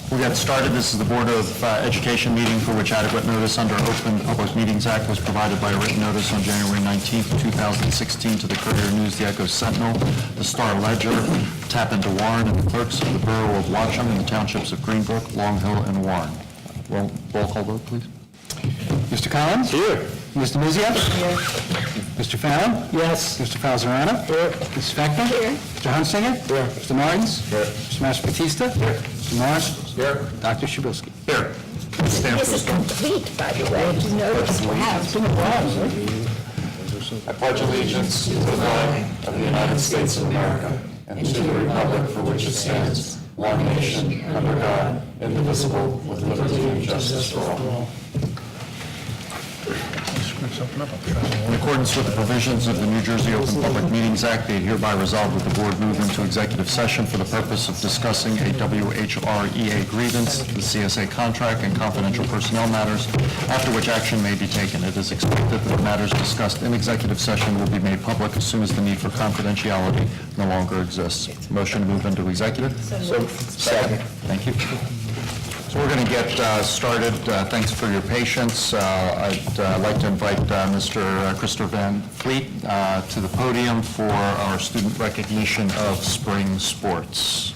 We'll get started. This is the Board of Education meeting for which adequate notice under Open Public Meetings Act was provided by a written notice on January 19th, 2016 to the Courier News, the Echo Sentinel, the Star Ledger, Tappan to Warren, and the clerks of the Borough of Watchung in the townships of Greenbrook, Long Hill, and Warren. Roll call vote, please. Mr. Collins? Here. Mr. Mizia? Here. Mr. Fallon? Yes. Mr. Falzarano? Here. Mrs. Spector? Here. Mr. Hunsinger? Here. Mr. Martins? Here. Mr. Massabatista? Here. Mr. Morris? Here. Dr. Shabilsky? Here. This is complete, by the way. You notice, wow, it's been a while, huh? I pledge allegiance to the flag of the United States of America and to the republic for which it stands, one nation, under God, indivisible, with liberty and justice for all. In accordance with the provisions of the New Jersey Open Public Meetings Act, be it hereby resolved that the board move into executive session for the purpose of discussing a WHREA grievance, the CSA contract, and confidential personnel matters, after which action may be taken. It is expected that the matters discussed in executive session will be made public as soon as the need for confidentiality no longer exists. Motion to move into executive? Second. Thank you. So we're going to get started. Thanks for your patience. I'd like to invite Mr. Christopher Van Fleet to the podium for our student recognition of spring sports.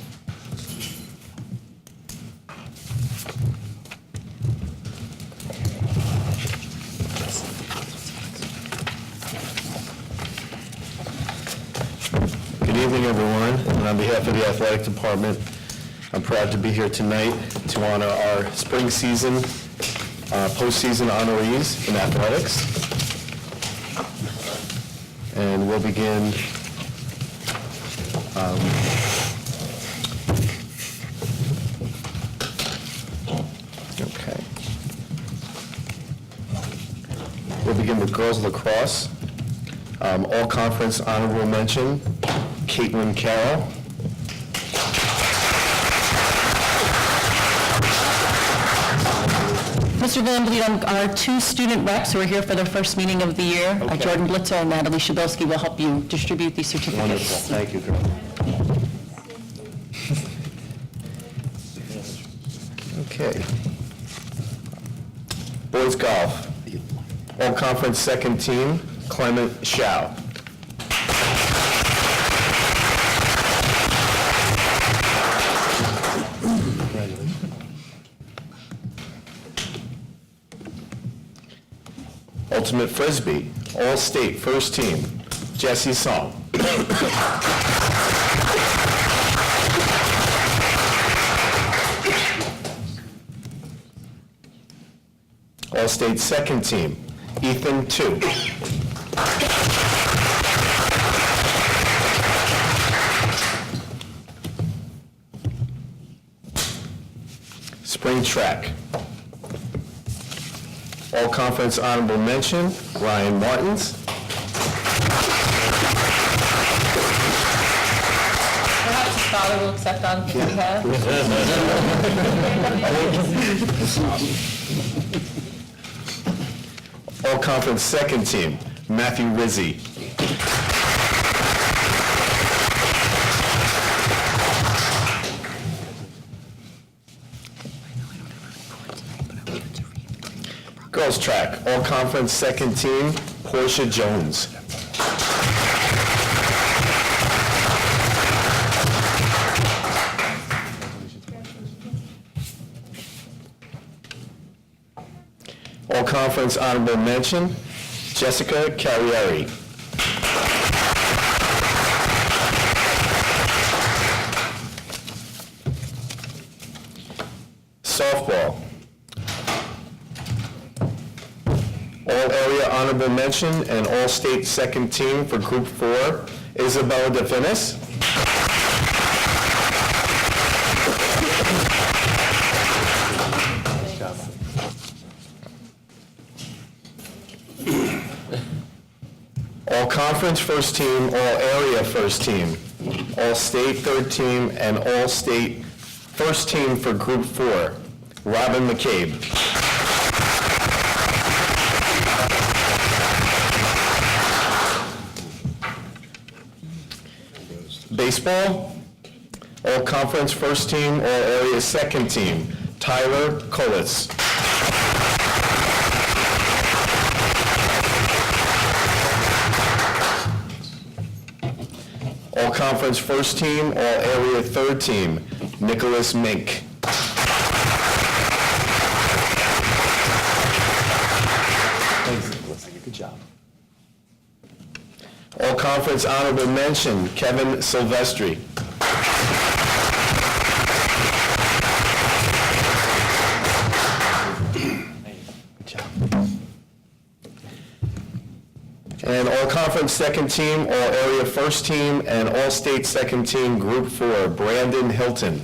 Good evening, everyone. And on behalf of the athletic department, I'm proud to be here tonight to honor our spring season, postseason honorees in athletics. And we'll begin We'll begin with girls lacrosse. All conference honorable mention, Caitlin Carroll. Mr. Van Vliet, our two student reps who are here for their first meeting of the year, Jordan Blitzer and Natalie Shabilsky, will help you distribute these certificates. Wonderful. Thank you, girl. Okay. Boys golf. All conference second team, Clement Shao. Ultimate Frisbee, All-State First Team, Jesse Song. All-State Second Team, Ethan Tu. Spring Track. All conference honorable mention, Ryan Martins. Perhaps his father will accept on his behalf. All conference second team, Matthew Rizzi. Girls track, all conference second team, Portia Jones. All conference honorable mention, Jessica Carrieri. Softball. All area honorable mention and all state second team for Group 4, Isabella DeFinis. All conference first team, all area first team, all state third team, and all state first team for Group 4, Robin McCabe. Baseball, All-Conference First Team, All-Area Second Team, Tyler Kolitz. All-Conference First Team, All-Area Third Team, Nicholas Mink. Good job. All-Conference Honorable Mention, Kevin Silvestri. Good job. And All-Conference Second Team, All-Area First Team, and All-State Second Team, Group 4, Brandon Hilton.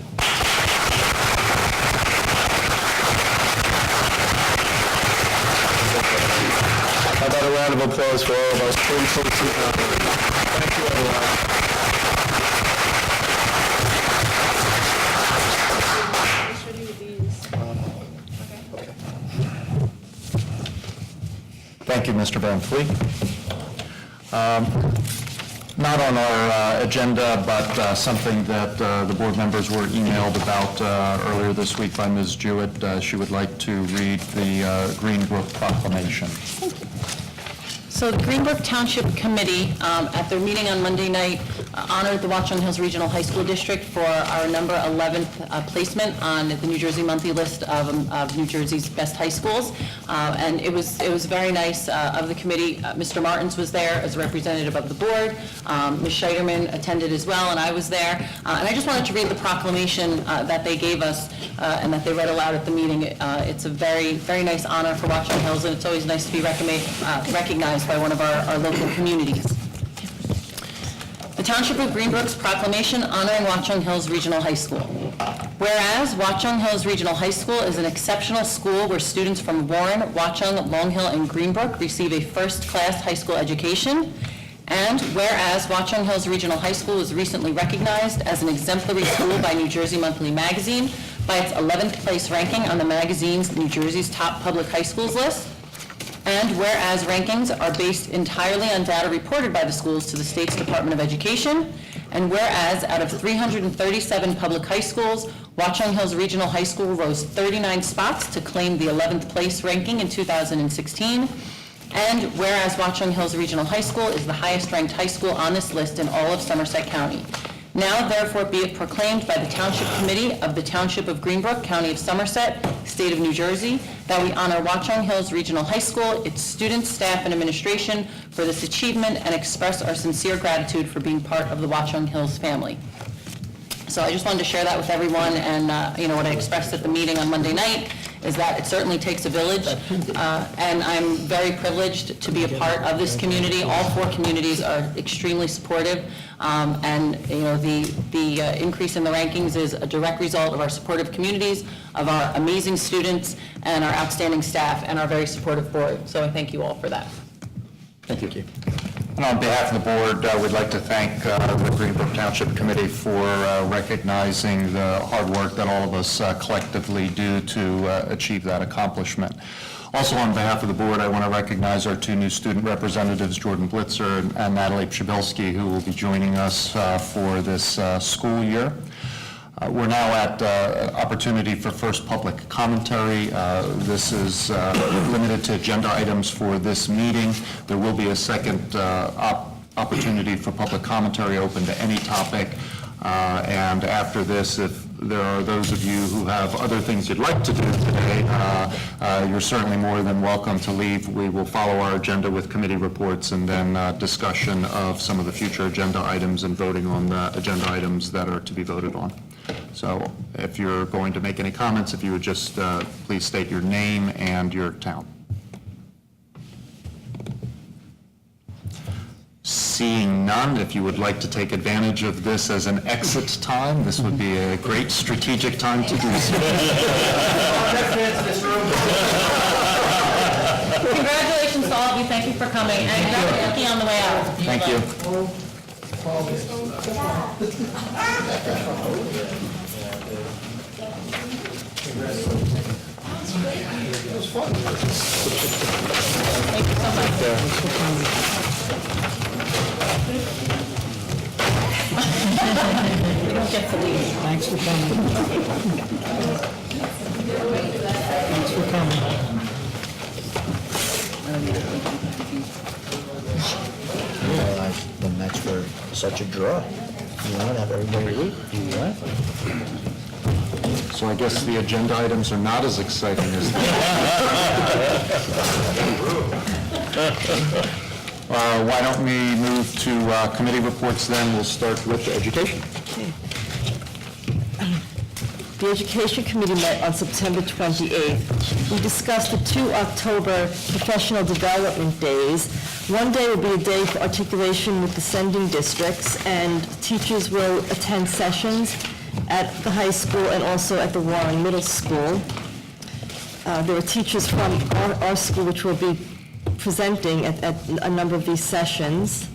How about a round of applause for all of our spring 22 honorees? Thank you, everyone. Thank you, Mr. Van Fleet. Not on our agenda, but something that the board members were emailed about earlier this week by Ms. Jewett. She would like to read the Greenbrook proclamation. So the Greenbrook Township Committee, at their meeting on Monday night, honored the Watchung Hills Regional High School District for our number 11th placement on the New Jersey monthly list of New Jersey's best high schools. And it was very nice of the committee. Mr. Martins was there as a representative of the board. Ms. Scheiderman attended as well, and I was there. And I just wanted to read the proclamation that they gave us and that they read aloud at the meeting. It's a very, very nice honor for Watchung Hills, and it's always nice to be recognized by one of our local communities. The Township of Greenbrook's proclamation honoring Watchung Hills Regional High School. Whereas Watchung Hills Regional High School is an exceptional school where students from Warren, Watchung, Long Hill, and Greenbrook receive a first-class high school education. And whereas Watchung Hills Regional High School was recently recognized as an exemplary school by New Jersey Monthly Magazine by its 11th place ranking on the magazine's New Jersey's Top Public High Schools list. And whereas rankings are based entirely on data reported by the schools to the state's Department of Education, and whereas out of 337 public high schools, Watchung Hills Regional High School rose 39 spots to claim the 11th place ranking in 2016, and whereas Watchung Hills Regional High School is the highest ranked high school on this list in all of Somerset County. Now therefore be it proclaimed by the Township Committee of the Township of Greenbrook, County of Somerset, State of New Jersey, that we honor Watchung Hills Regional High School, its students, staff, and administration for this achievement and express our sincere gratitude for being part of the Watchung Hills family. So I just wanted to share that with everyone, and what I expressed at the meeting on Monday night is that it certainly takes a village, and I'm very privileged to be a part of this community. All four communities are extremely supportive, and the increase in the rankings is a direct result of our supportive communities, of our amazing students, and our outstanding staff, and our very supportive board. So I thank you all for that. Thank you. And on behalf of the board, we'd like to thank the Greenbrook Township Committee for recognizing the hard work that all of us collectively do to achieve that accomplishment. Also, on behalf of the board, I want to recognize our two new student representatives, Jordan Blitzer and Natalie Pshibilski, who will be joining us for this school year. We're now at opportunity for first public commentary. This is limited to agenda items for this meeting. There will be a second opportunity for public commentary open to any topic. And after this, if there are those of you who have other things you'd like to do today, you're certainly more than welcome to leave. We will follow our agenda with committee reports and then discussion of some of the future agenda items and voting on the agenda items that are to be voted on. So if you're going to make any comments, if you would just please state your name and your town. Seeing none, if you would like to take advantage of this as an exit time, this would be a great strategic time to do so. Congratulations to all of you. Thank you for coming. And grab a cookie on the way out. Thank you. Thank you so much. get to leave. Thanks for coming. Thanks for coming. realize the Mets were such a draw. You know, to have everybody root. So I guess the agenda items are not as exciting as why don't we move to committee reports then? We'll start with education. The Education Committee met on September 28th. We discussed the 2 October professional development days. One day will be a day for articulation with the sending districts, and teachers will attend sessions at the high school and also at the Warren Middle School. There are teachers from our school which will be presenting at a number of these sessions,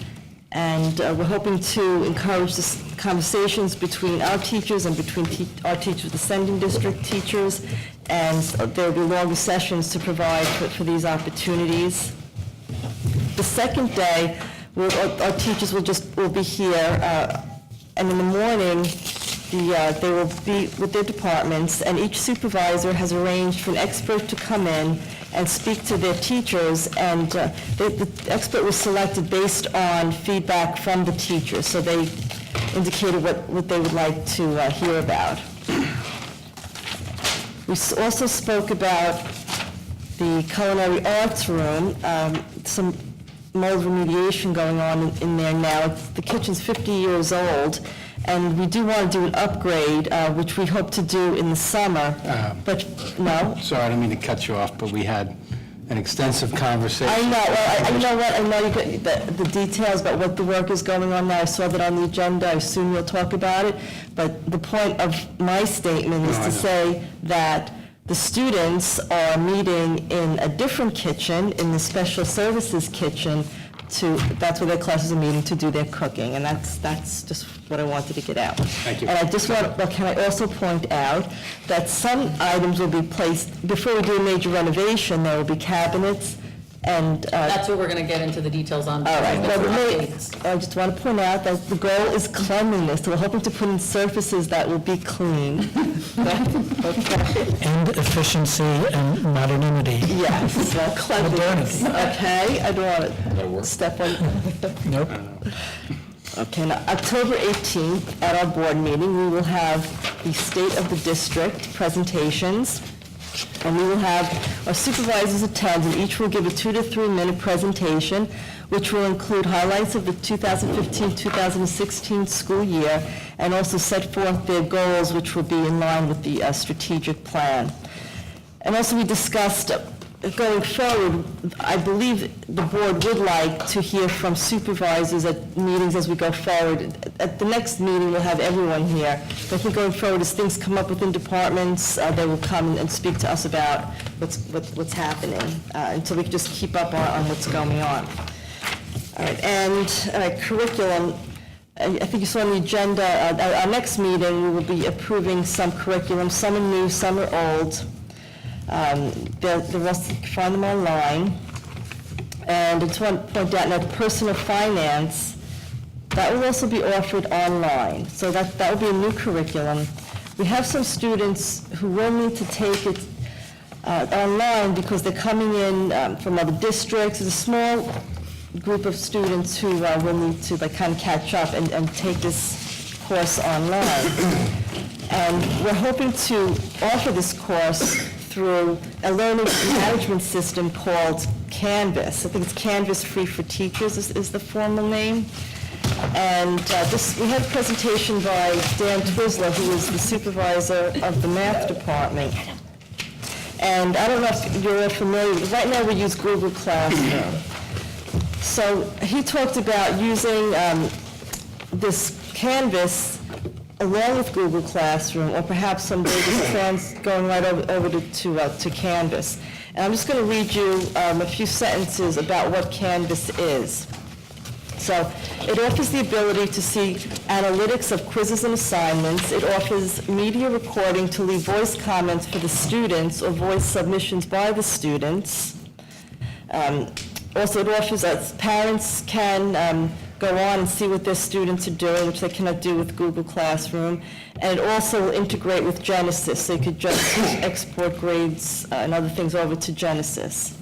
and we're hoping to encourage this conversations between our teachers and between our teachers, the sending district teachers, and there will be longer sessions to provide for these opportunities. The second day, our teachers will be here, and in the morning, they will be with their departments, and each supervisor has arranged for an expert to come in and speak to their teachers, and the expert was selected based on feedback from the teachers, so they indicated what they would like to hear about. We also spoke about the culinary arts room, some mold remediation going on in there now. The kitchen's 50 years old, and we do want to do an upgrade, which we hope to do in the summer, but no? Sorry, I didn't mean to cut you off, but we had an extensive conversation. I know, well, you know what, I know you got the details about what the work is going on now. I saw that on the agenda, I assume you'll talk about it, but the point of my statement is No, I to know. say that the students are meeting in a different kitchen, in the special services kitchen, that's where their classes are meeting to do their cooking, and that's just what I wanted to get out. Thank you. And I just want, well, can I also point out that some items will be placed, before we do a major renovation, there will be cabinets and... That's what we're going to get into the details on. All right, well, Updates. I just want to point out that the goal is cleanliness, so we're hoping to put in surfaces that will be clean. Okay. And efficiency and modernity. Yes, well, cleanliness, okay? I don't want to step on... Nope. Okay, now, October 18th, at our board meeting, we will have the State of the District presentations, and we will have our supervisors attend, and each will give a 2 to 3 minute presentation, which will include highlights of the 2015-2016 school year, and also set forth their goals, which will be in line with the strategic plan. And also, we discussed going forward, I believe the board would like to hear from supervisors at meetings as we go forward. At the next meeting, we'll have everyone here. But I think going forward, as things come up within departments, they will come and speak to us about what's happening, until we can just keep up on what's going on. All right, and curriculum, I think you saw on the agenda, our next meeting, we will be approving some curriculum. Some are new, some are old. The rest, you can find them online. And I just want to point out that personal finance, that will also be offered online. So that will be a new curriculum. We have some students who will need to take it online because they're coming in from other districts. There's a small group of students who will need to kind of catch up and take this course online. And we're hoping to offer this course through a learning management system called Canvas. I think it's Canvas Free for Teachers is the formal name. And we had a presentation by Dan Twizzler, who is the supervisor of the math department. And I don't know if you're all familiar, right now we use Google Classroom. So he talked about using this Canvas along with Google Classroom, or perhaps someday just going right over to Canvas. And I'm just going to read you a few sentences about what Canvas is. So it offers the ability to see analytics of quizzes and assignments. It offers media recording to leave voice comments for the students or voice submissions by the students. Also, it offers us, parents can go on and see what their students are doing, which they cannot do with Google Classroom. And it also will integrate with Genesis, so you could just export grades and other things over to Genesis.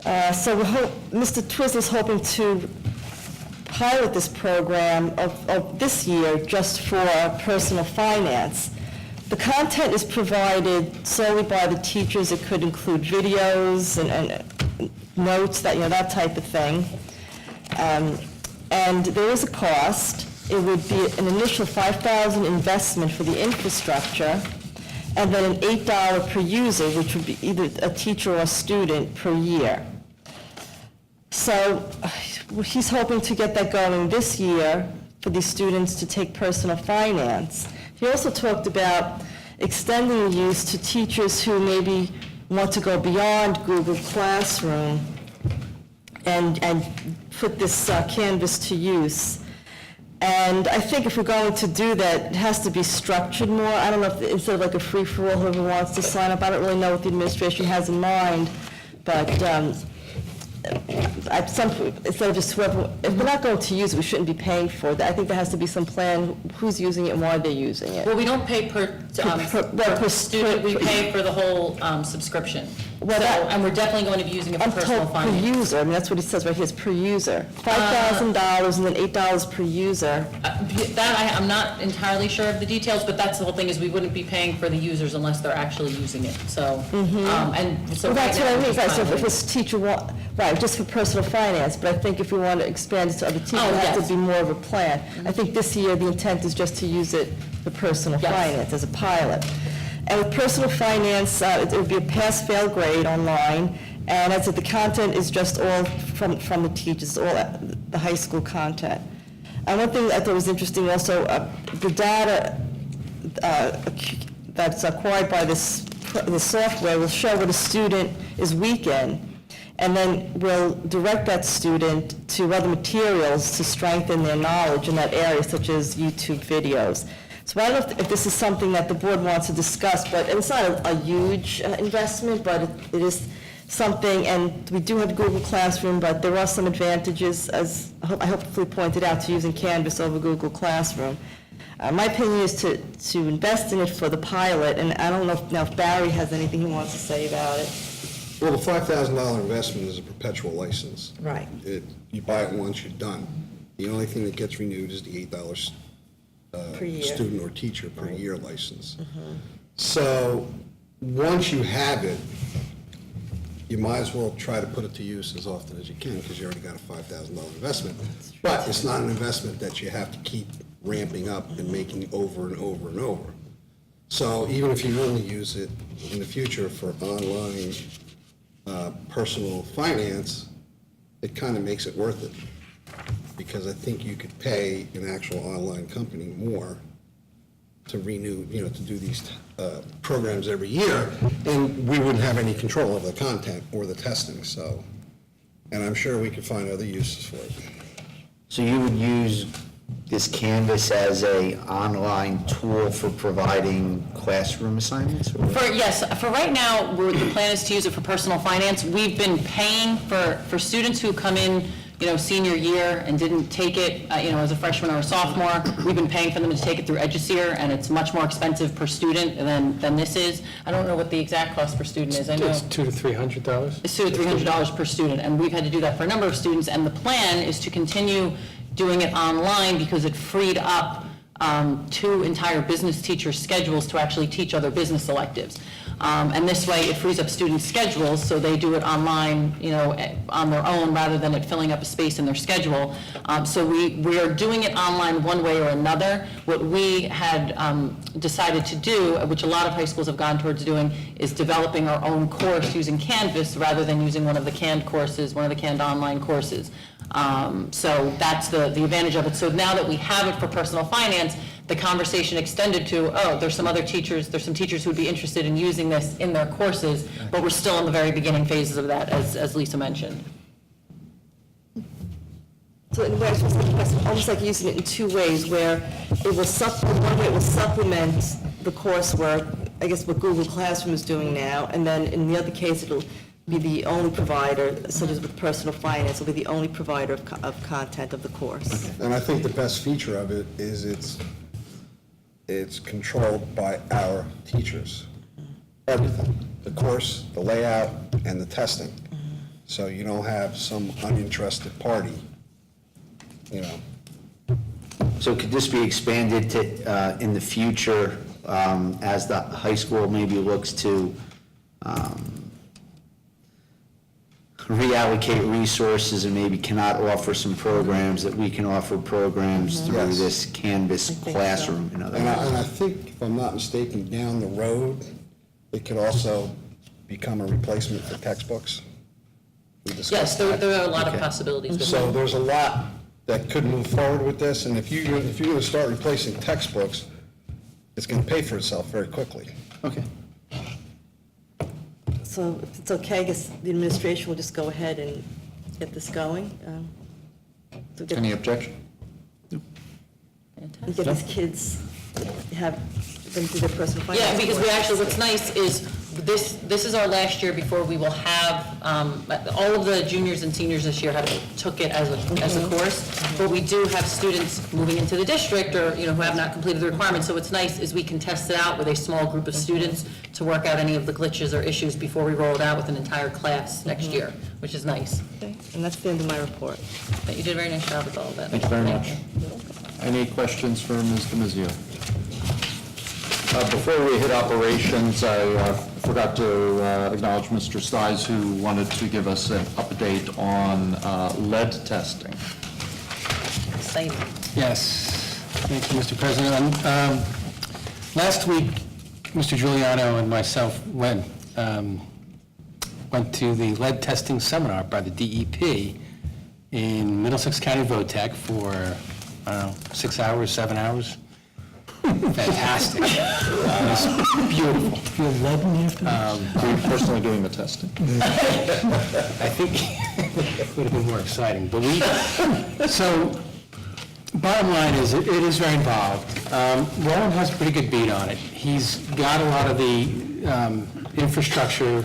So Mr. Twizzler's hoping to pilot this program of this year just for personal finance. The content is provided solely by the teachers. It could include videos and notes, that type of thing. And there is a cost. It would be an initial $5,000 investment for the infrastructure, and then an $8 per user, which would be either a teacher or a student per year. So he's hoping to get that going this year for these students to take personal finance. He also talked about extending the use to teachers who maybe want to go beyond Google Classroom and put this Canvas to use. And I think if we're going to do that, it has to be structured more. I don't know if, instead of like a free-for-all, whoever wants to sign up, I don't really know what the administration has in mind, but instead of just whoever, if we're not going to use it, we shouldn't be paying for it. I think there has to be some plan, who's using it and why they're using it. Well, we don't pay per student, we pay for the whole subscription. Well, So, and we're definitely going to be using it for I'm personal told per finance. user, I mean, that's what he says right here, is per user. $5,000 and then $8 per user. I'm not entirely sure of the details, but that's the whole thing, is we wouldn't be paying for the users unless they're actually using it, so. And so Well, right that's now, what I we're mean, just right, so if piloting. this teacher right, just for personal finance, but I think if we want to expand it to other teachers, it has yes. to be more of a plan. I think this year, the intent is just to use it for personal Yes. finance as a pilot. And with personal finance, it would be a pass-fail grade online, and as if the content is just all from the teachers, all the high school content. And one thing I thought was interesting also, the data that's acquired by the software will show what a student is weak in, and then will direct that student to other materials to strengthen their knowledge in that area, such as YouTube videos. So I don't know if this is something that the board wants to discuss, but it's not a huge investment, but it is something, and we do have Google Classroom, but there are some advantages, as I hopefully pointed out, to using Canvas over Google Classroom. My opinion is to invest in it for the pilot, and I don't know if Barry has anything he wants to say about it. Well, the $5,000 investment is a perpetual license. Right. You buy it once, you're done. The only thing that gets renewed is the $8 Per year. student or teacher per year license. So, once you have it, you might as well try to put it to use as often as you can, because you already got a $5,000 investment. But it's not an investment that you have to keep ramping up and making over and over and over. So even if you only use it in the future for online personal finance, it kind of makes it worth it. Because I think you could pay an actual online company more to renew, to do these programs every year, and we wouldn't have any control over the content or the testing, so, and I'm sure we could find other uses for it. So you would use this Canvas as a online tool for providing classroom assignments? or- Yes, for right now, the plan is to use it for personal finance. We've been paying for students who come in, senior year and didn't take it, as a freshman or a sophomore. We've been paying for them to take it through Eduseer, and it's much more expensive per student than this is. I don't know what the exact cost per student is. I know It's $200 to $300. it's $200 to $300 per student, and we've had to do that for a number of students, and the plan is to continue doing it online because it freed up 2 entire business teacher schedules to actually teach other business electives. And this way, it frees up students' schedules, so they do it online, on their own, rather than it filling up a space in their schedule. So we are doing it online one way or another. What we had decided to do, which a lot of high schools have gone towards doing, is developing our own course using Canvas rather than using one of the canned courses, one of the canned online courses. So that's the advantage of it. So now that we have it for personal finance, the conversation extended to, there's some teachers who would be interested in using this in their courses, but we're still in the very beginning phases of that, as Lisa mentioned. So in a way, it's almost like using it in 2 ways, where it will one way it will supplement the coursework, I guess what Google Classroom is doing now, and then in the other case, it'll be the only provider, such as with personal finance, will be the only provider of content of the course. And I think the best feature of it is it's controlled by our teachers. Everything, the course, the layout, and the testing. So you don't have some uninterested party, you know. So could this be expanded to, in the future, as the high school maybe looks to reallocate resources and maybe cannot offer some programs, that we can offer programs through Yes. this Canvas think so. classroom, in other And words? I think, if I'm not mistaken, down the road, it could also become a replacement for textbooks. We Yes, discussed that. there are a lot of Okay. possibilities with So that. there's a lot that could move forward with this, and if you're going to start replacing textbooks, it's going to pay for itself very quickly. Okay. So if it's okay, I guess the administration will just go ahead and get this going. To get- Any objection? and get these kids, have them do their personal finance. Yeah, because we course. actually, what's nice is, this is our last year before we will have, all of the juniors and seniors this year took it as a course, but we do have students moving into the district, or, you know, who have not completed the requirements, so what's nice is we can test it out with a small group of students to work out any of the glitches or issues before we roll it out with an entire class next year, which is nice. Okay, and that's the end of my report. But you did a very nice job with all of that. Thank you very much. Any questions for Ms. Demizio? Before we hit operations, I forgot to acknowledge Mr. Stiles, who wanted to give us an update on lead testing. Exciting. Yes, thank you, Mr. President. Last week, Mr. Giuliano and myself went to the lead testing seminar by the DEP in Middlesex County VOTEC for, I don't know, 6 hours, 7 hours. Fantastic. It was beautiful. Feel lead in the afternoon? Are you personally doing the testing? I think it would have been more exciting, but so, bottom line is, it is very involved. Roland has a pretty good beat on it. He's got a lot of the infrastructure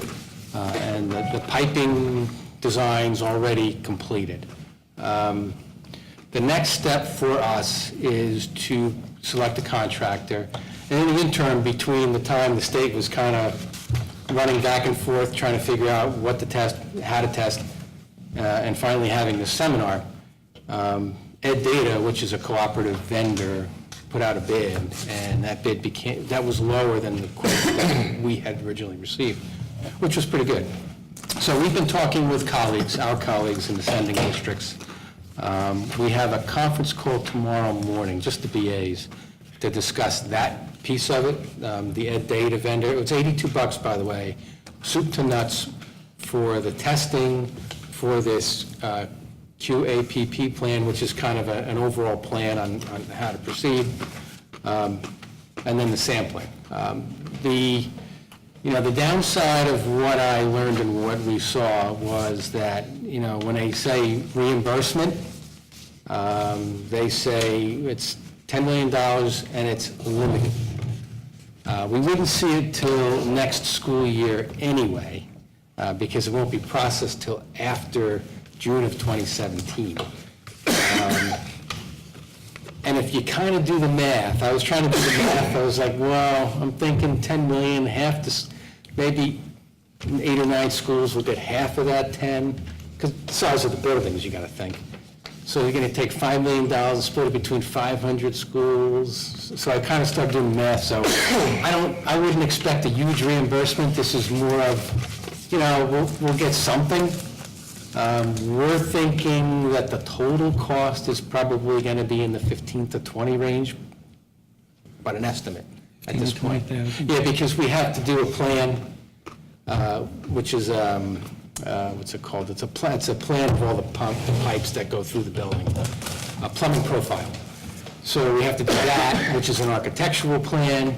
and the piping designs already completed. The next step for us is to select a contractor. And in the interim, between the time the state was kind of running back and forth, trying to figure out what to test, how to test, and finally having the seminar, Ed Data, which is a cooperative vendor, put out a bid, and that bid that was lower than the quote that we had originally received, which was pretty good. So we've been talking with colleagues, our colleagues in the sending districts. We have a conference call tomorrow morning, just the BAs, to discuss that piece of it, the Ed Data vendor. It was $82, by the way, soup to nuts for the testing for this QAPP plan, which is kind of an overall plan on how to proceed, and then the sampling. The downside of what I learned and what we saw was that, when they say reimbursement, they say it's $10 million and it's limited. We wouldn't see it till next school year anyway, because it won't be processed till after June of 2017. And if you kind of do the math, I was trying to do the math, I was like, well, I'm thinking 10 million, maybe 8 or 9 schools will get half of that 10, because the size of the buildings, you got to think. So you're going to take $5 million and split it between 500 schools. So I kind of started doing the math. So I wouldn't expect a huge reimbursement. This is more of, we'll get something. We're thinking that the total cost is probably going to be in the 15 to 20 range, but an estimate at this point. 20,000. Yeah, because we have to do a plan, which is, what's it called? It's a plan of all the pipes that go through the building, a plumbing profile. So we have to do that, which is an architectural plan.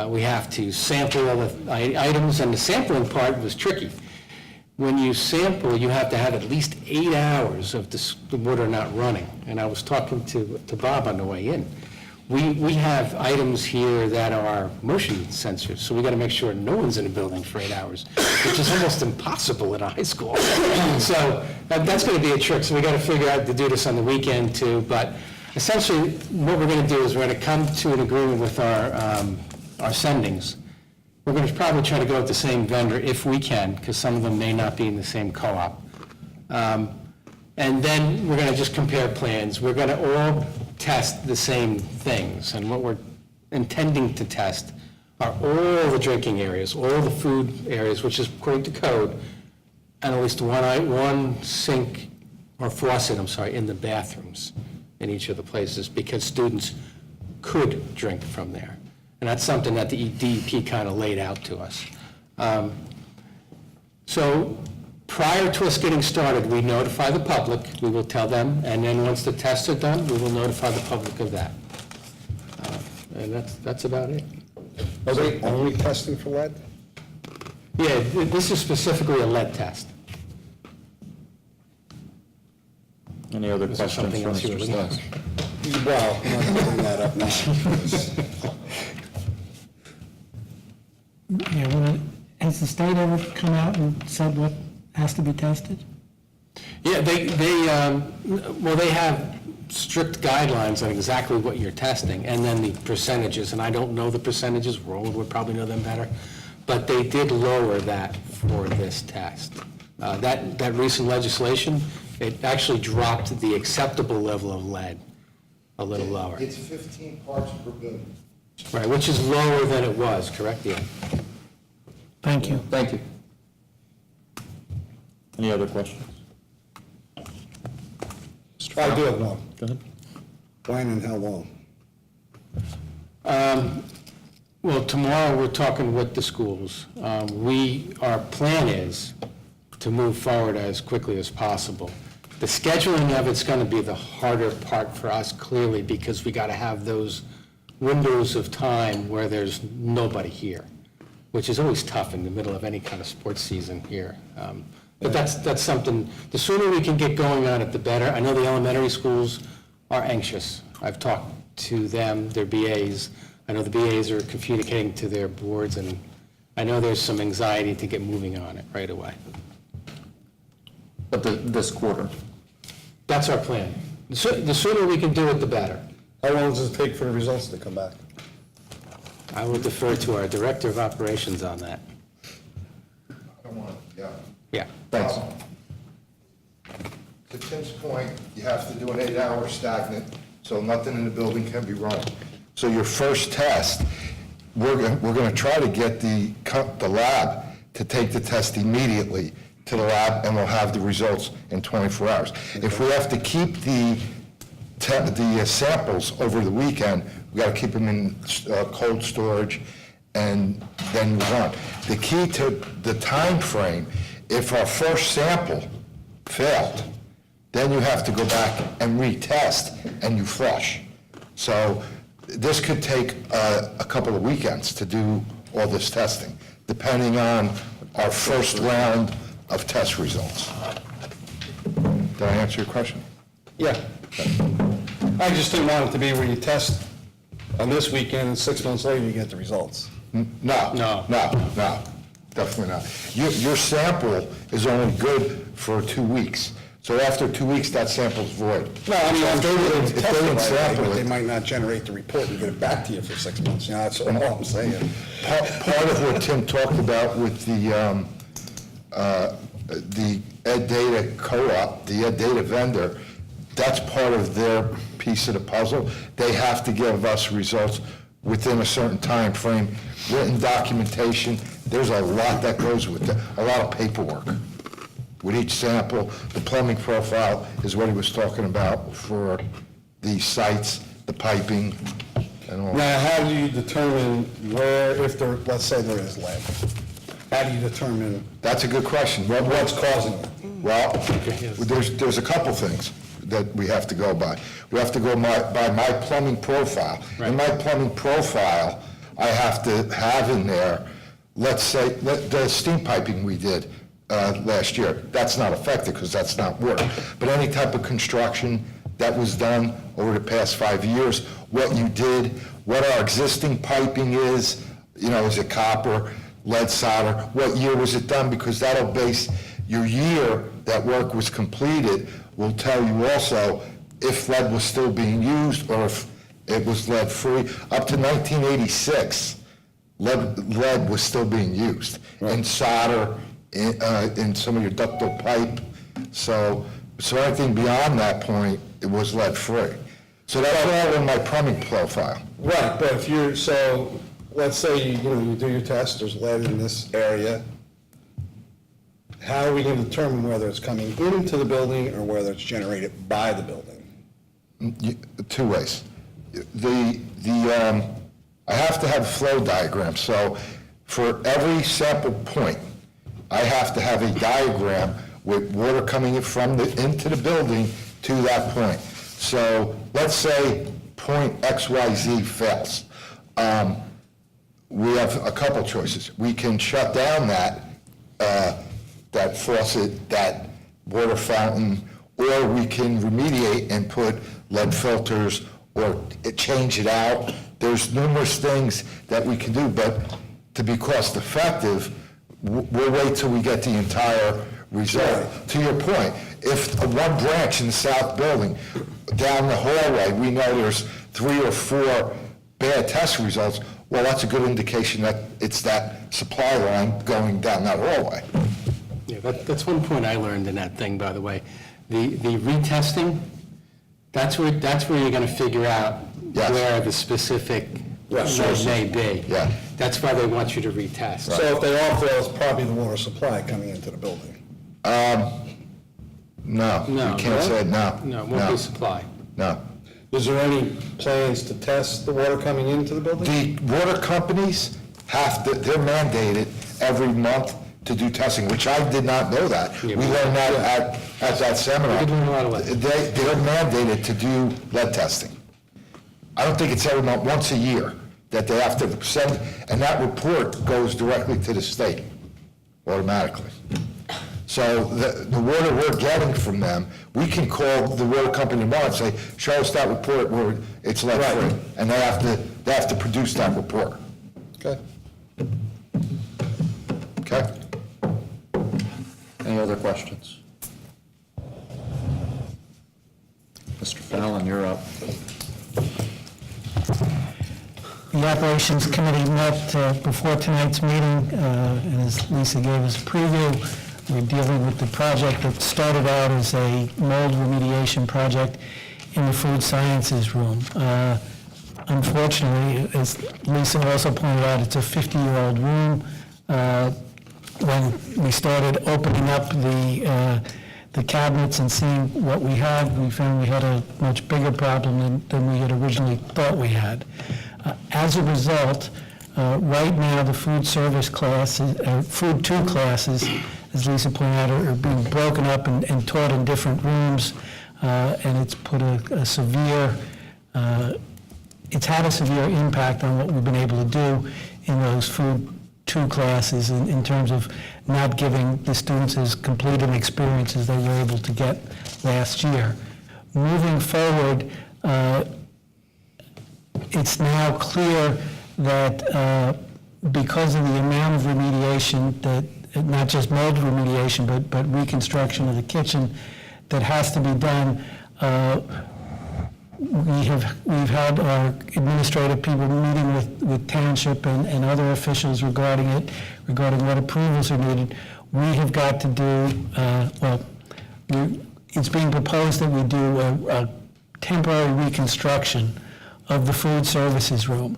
We have to sample all the items, and the sampling part was tricky. When you sample, you have to have at least 8 hours of the water not running. And I was talking to Bob on the way in. we have items here that are motion sensors, so we got to make sure no one's in a building for 8 hours, which is almost impossible in a high school. So that's going to be a trick, so we got to figure out to do this on the weekend too. But essentially, what we're going to do is we're going to come to an agreement with our sendings. We're going to probably try to go with the same vendor if we can, because some of them may not be in the same co-op. And then we're going to just compare plans. We're going to all test the same things, and what we're intending to test are all the drinking areas, all the food areas, which is according to code, and at least one sink or faucet, in the bathrooms in each of the places, because students could drink from there. And that's something that the DEP kind of laid out to us. So prior to us getting started, we notify the public, we will tell them, and then once the tests are done, we will notify the public of that. And that's about it. Are they only testing for lead? Yeah, this is specifically a lead test. Any other Is there questions something for else you Mr. were looking at? Stas? Well, I'm not going to bring that up now. Yeah, well, has the state ever come out and said what has to be tested? Yeah, they have strict guidelines on exactly what you're testing, and then the percentages, and I don't know the percentages, Roland would probably know them better, but they did lower that for this test. That recent legislation, it actually dropped the acceptable level of lead a little lower. It's 15 parts per billion. Right, which is lower than it was, correct? Yeah. Thank you. Thank you. Any other questions? I do have one. Go ahead. When and how long? Well, tomorrow, we're talking with the schools. Our plan is to move forward as quickly as possible. The scheduling of it's going to be the harder part for us, clearly, because we got to have those windows of time where there's nobody here, which is always tough in the middle of any kind of sports season here. But that's something, the sooner we can get going on it, the better. I know the elementary schools are anxious. I've talked to them, their BAs. I know the BAs are communicating to their boards, and I know there's some anxiety to get moving on it right away. But this quarter? That's our plan. The sooner we can do it, the better. How long does it take for the results to come back? I will defer to our Director of Operations on that. I don't want, yeah. Yeah. Thanks. To Tim's point, you have to do an 8-hour stagnant, so nothing in the building can be running. So your first test, we're going to try to get the lab to take the test immediately to the lab, and we'll have the results in 24 hours. If we have to keep the samples over the weekend, we got to keep them in cold storage and then move on. The key to the time frame, if our first sample failed, then you have to go back and retest and you flush. So this could take a couple of weekends to do all this testing, depending on our first round of test results. Did I answer your question? Yeah. I just didn't want it to be where you test on this weekend and 6 months later you get the results. No, definitely not. Your sample is only good for 2 weeks. So after 2 weeks, that sample's void. No, I mean, if they If they didn't sample but they it, might not generate the report and get it back to you for 6 months, you know, that's all I'm saying. part of what Tim talked about with the Ed Data co-op, the Ed Data vendor, that's part of their piece of the puzzle. They have to give us results within a certain time frame, written documentation. There's a lot that goes with it, a lot of paperwork with each sample. The plumbing profile is what he was talking about for the sites, the piping, and all. Now, how do you determine where, if there, let's say there is lead? How do you determine That's a good question. what's causing it? Well, there's a couple things that we have to go by. We have to go by my plumbing profile. In my plumbing profile, I have to have in there, let's say, the steam piping we did last year, that's not affected because that's not water. But any type of construction that was done over the past 5 years, what you did, what our existing piping is, is it copper, lead solder, what year was it done, because that'll base your year that work was completed, will tell you also if lead was still being used or if it was lead-free. Up to 1986, lead was still being used in solder, in some of your ductile pipe. So anything beyond that point, it was lead-free. So that's all in my plumbing profile. Right, but if you're, so, let's say, you do your test, there's lead in this area. How are we going to determine whether it's coming into the building or whether it's generated by the building? Two ways. I have to have a flow diagram, so for every sample point, I have to have a diagram with water coming in into the building to that point. So let's say point XYZ fails. We have a couple choices. We can shut down that faucet, that water fountain, or we can remediate and put lead filters or change it out. There's numerous things that we can do, but to be cost effective, we'll wait till we get the entire result. Right. To your point, if one branch in the south building, down the hallway, we know there's 3 or 4 bad test results, well, that's a good indication that it's that supply line going down that hallway. Yeah, that's one point I learned in that thing, by the way. The retesting, that's where you're going to figure out Yes. where the specific Yes. lead may be. Yeah. That's why they want you to retest. So if they all fail, it's probably the water supply coming into the building. No, you No, can't say, no. No, it won't be supply. No. Is there any plans to test the water coming into the building? The water companies they're mandated every month to do testing, which I did not know that. We learned that at that seminar. We did learn a lot of lead. They're mandated to do lead testing. I don't think it's every month, once a year, that they have to send, and that report goes directly to the state automatically. So the water we're getting from them, we can call the water company tomorrow and say, show us that report where it's lead-free. Right. And they have to produce that report. Okay. Okay? Any other questions? Mr. Fallon, you're up. The Operations Committee met before tonight's meeting, and as Lisa gave us a preview, we're dealing with the project that started out as a mold remediation project in the food sciences room. Unfortunately, as Lisa also pointed out, it's a 50-year-old room. When we started opening up the cabinets and seeing what we had, we found we had a much bigger problem than we had originally thought we had. As a result, right now the food service classes, food 2 classes, as Lisa pointed out, are being broken up and taught in different rooms, and it's put a severe, it's had a severe impact on what we've been able to do in those food 2 classes in terms of not giving the students as complete an experience as they were able to get last year. Moving forward, it's now clear that because of the amount of remediation, that not just mold remediation, but reconstruction of the kitchen that has to be done, we've had our administrative people meeting with township and other officials regarding it, regarding what approvals are needed. We have got to do, it's being proposed that we do a temporary reconstruction of the food services room.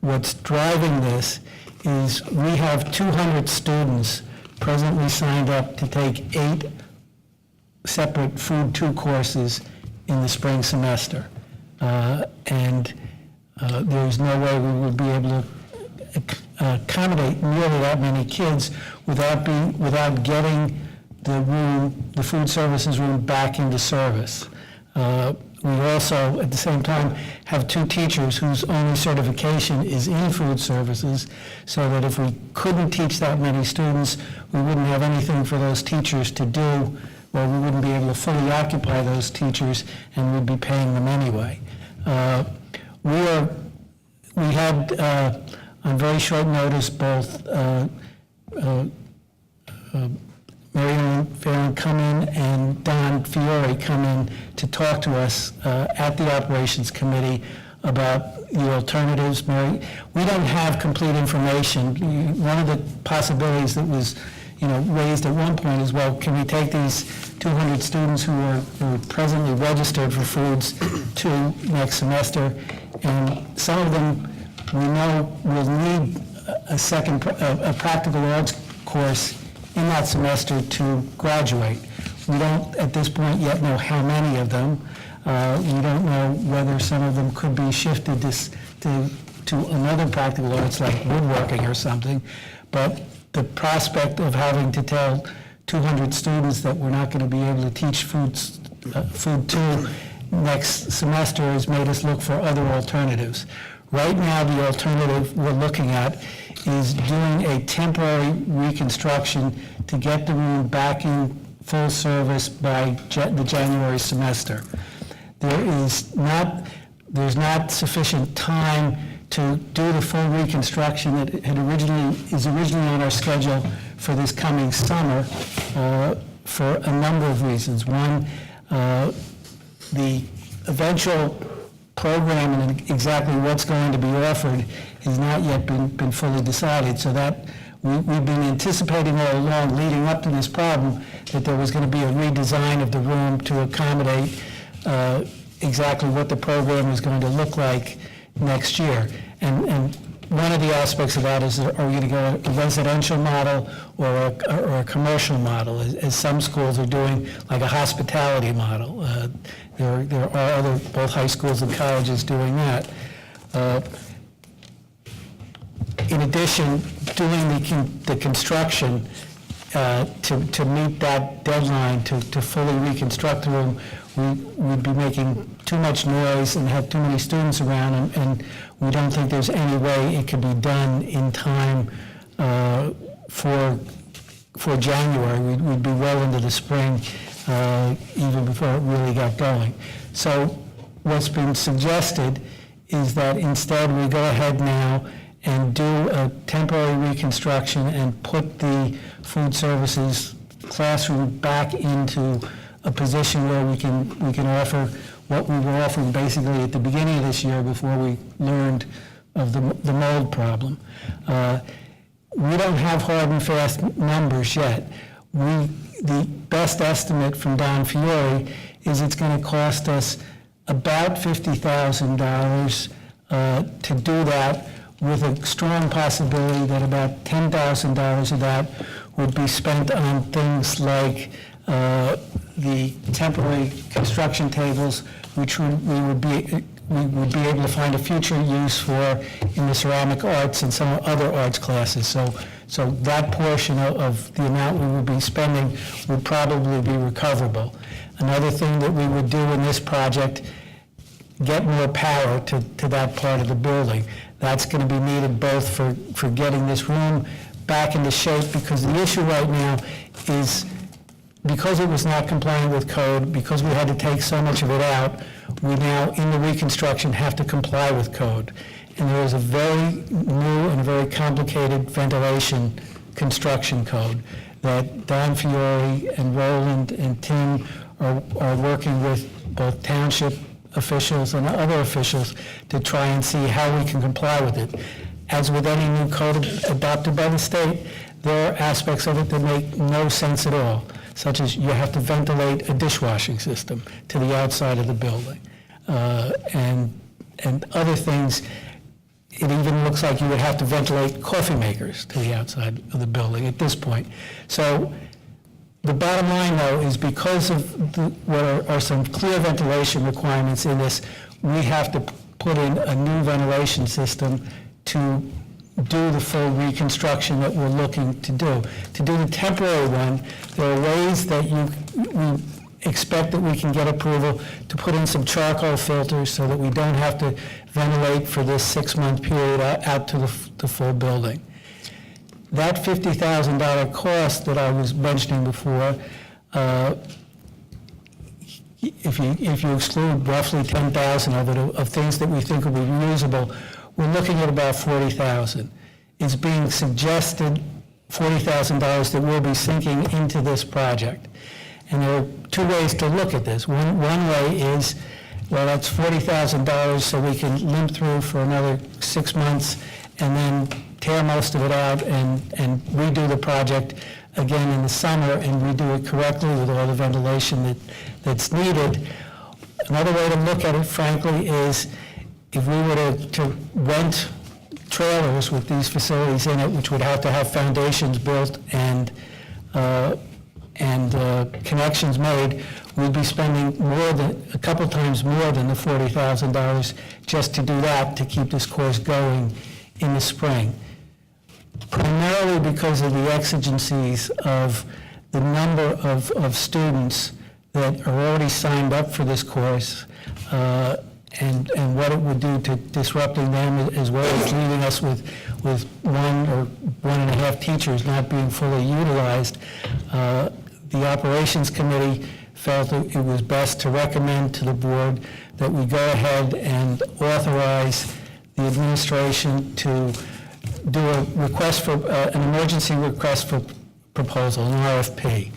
What's driving this is we have 200 students presently signed up to take 8 separate food 2 courses in the spring semester. And there's no way we would be able to accommodate nearly that many kids without getting the food services room back into service. We also, at the same time, have 2 teachers whose only certification is in food services, so that if we couldn't teach that many students, we wouldn't have anything for those teachers to do or we wouldn't be able to fully occupy those teachers, and we'd be paying them anyway. We had, on very short notice, both Mary Ellen Farron come in and Don Fiore come in to talk to us at the Operations Committee about the alternatives. Mary, we don't have complete information. One of the possibilities that was, raised at one point is, well, can we take these 200 students who are presently registered for foods to next semester, and some of them we know will need a practical arts course in that semester to graduate. We don't, at this point, yet know how many of them. We don't know whether some of them could be shifted to another practical arts like woodworking or something. But the prospect of having to tell 200 students that we're not going to be able to teach food to next semester has made us look for other alternatives. Right now, the alternative we're looking at is doing a temporary reconstruction to get the room back in full service by the January semester. There's not sufficient time to do the full reconstruction that is originally on our schedule for this coming summer for a number of reasons. One, the eventual program and exactly what's going to be offered has not yet been fully decided, so that we've been anticipating all along leading up to this problem that there was going to be a redesign of the room to accommodate exactly what the program is going to look like next year. And one of the aspects of that is, are we going to go a residential model or a commercial model, as some schools are doing, like a hospitality model. There are both high schools and colleges doing that. In addition, doing the construction to meet that deadline to fully reconstruct the room, we'd be making too much noise and have too many students around, and we don't think there's any way it could be done in time for January. We'd be well into the spring, even before it really got going. So what's been suggested is that instead we go ahead now and do a temporary reconstruction and put the food services classroom back into a position where we can offer what we were offering basically at the beginning of this year before we learned of the mold problem. We don't have hard and fast numbers yet. The best estimate from Don Fiore is it's going to cost us about $50,000 to do that, with a strong possibility that about $10,000 of that would be spent on things like the temporary construction tables, which we would be able to find a future use for in the ceramic arts and some other arts classes. So that portion of the amount we would be spending would probably be recoverable. Another thing that we would do in this project, get more power to that part of the building. That's going to be needed both for getting this room back into shape, because the issue right now is, because it was not compliant with code, because we had to take so much of it out, we now, in the reconstruction, have to comply with code. And there is a very new and very complicated ventilation construction code that Don Fiore and Roland and Tim are working with both township officials and other officials to try and see how we can comply with it. As with any new code adopted by the state, there are aspects of it that make no sense at all, such as you have to ventilate a dishwashing system to the outside of the building. And other things, it even looks like you would have to ventilate coffee makers to the outside of the building at this point. So the bottom line, though, is because of what are some clear ventilation requirements in this, we have to put in a new ventilation system to do the full reconstruction that we're looking to do. To do the temporary one, there are ways that we expect that we can get approval to put in some charcoal filters so that we don't have to ventilate for this 6-month period out to the full building. That $50,000 cost that I was mentioning before, if you exclude roughly 10,000 of it, of things that we think will be reusable, we're looking at about 40,000. It's being suggested $40,000 that we'll be sinking into this project. And there are two ways to look at this. One way is, well, that's $40,000, so we can limp through for another 6 months and then tear most of it out and redo the project again in the summer and redo it correctly with all the ventilation that's needed. Another way to look at it, frankly, is if we were to rent trailers with these facilities in it, which would have to have foundations built and connections made, we'd be spending a couple times more than the $40,000 just to do that, to keep this course going in the spring. Primarily because of the exigencies of the number of students that are already signed up for this course, and what it would do to disrupting them, as well as leaving us with 1 or 1.5 teachers not being fully utilized. The Operations Committee felt it was best to recommend to the board that we go ahead and authorize the administration to do a request for, an emergency request for proposal, an RFP.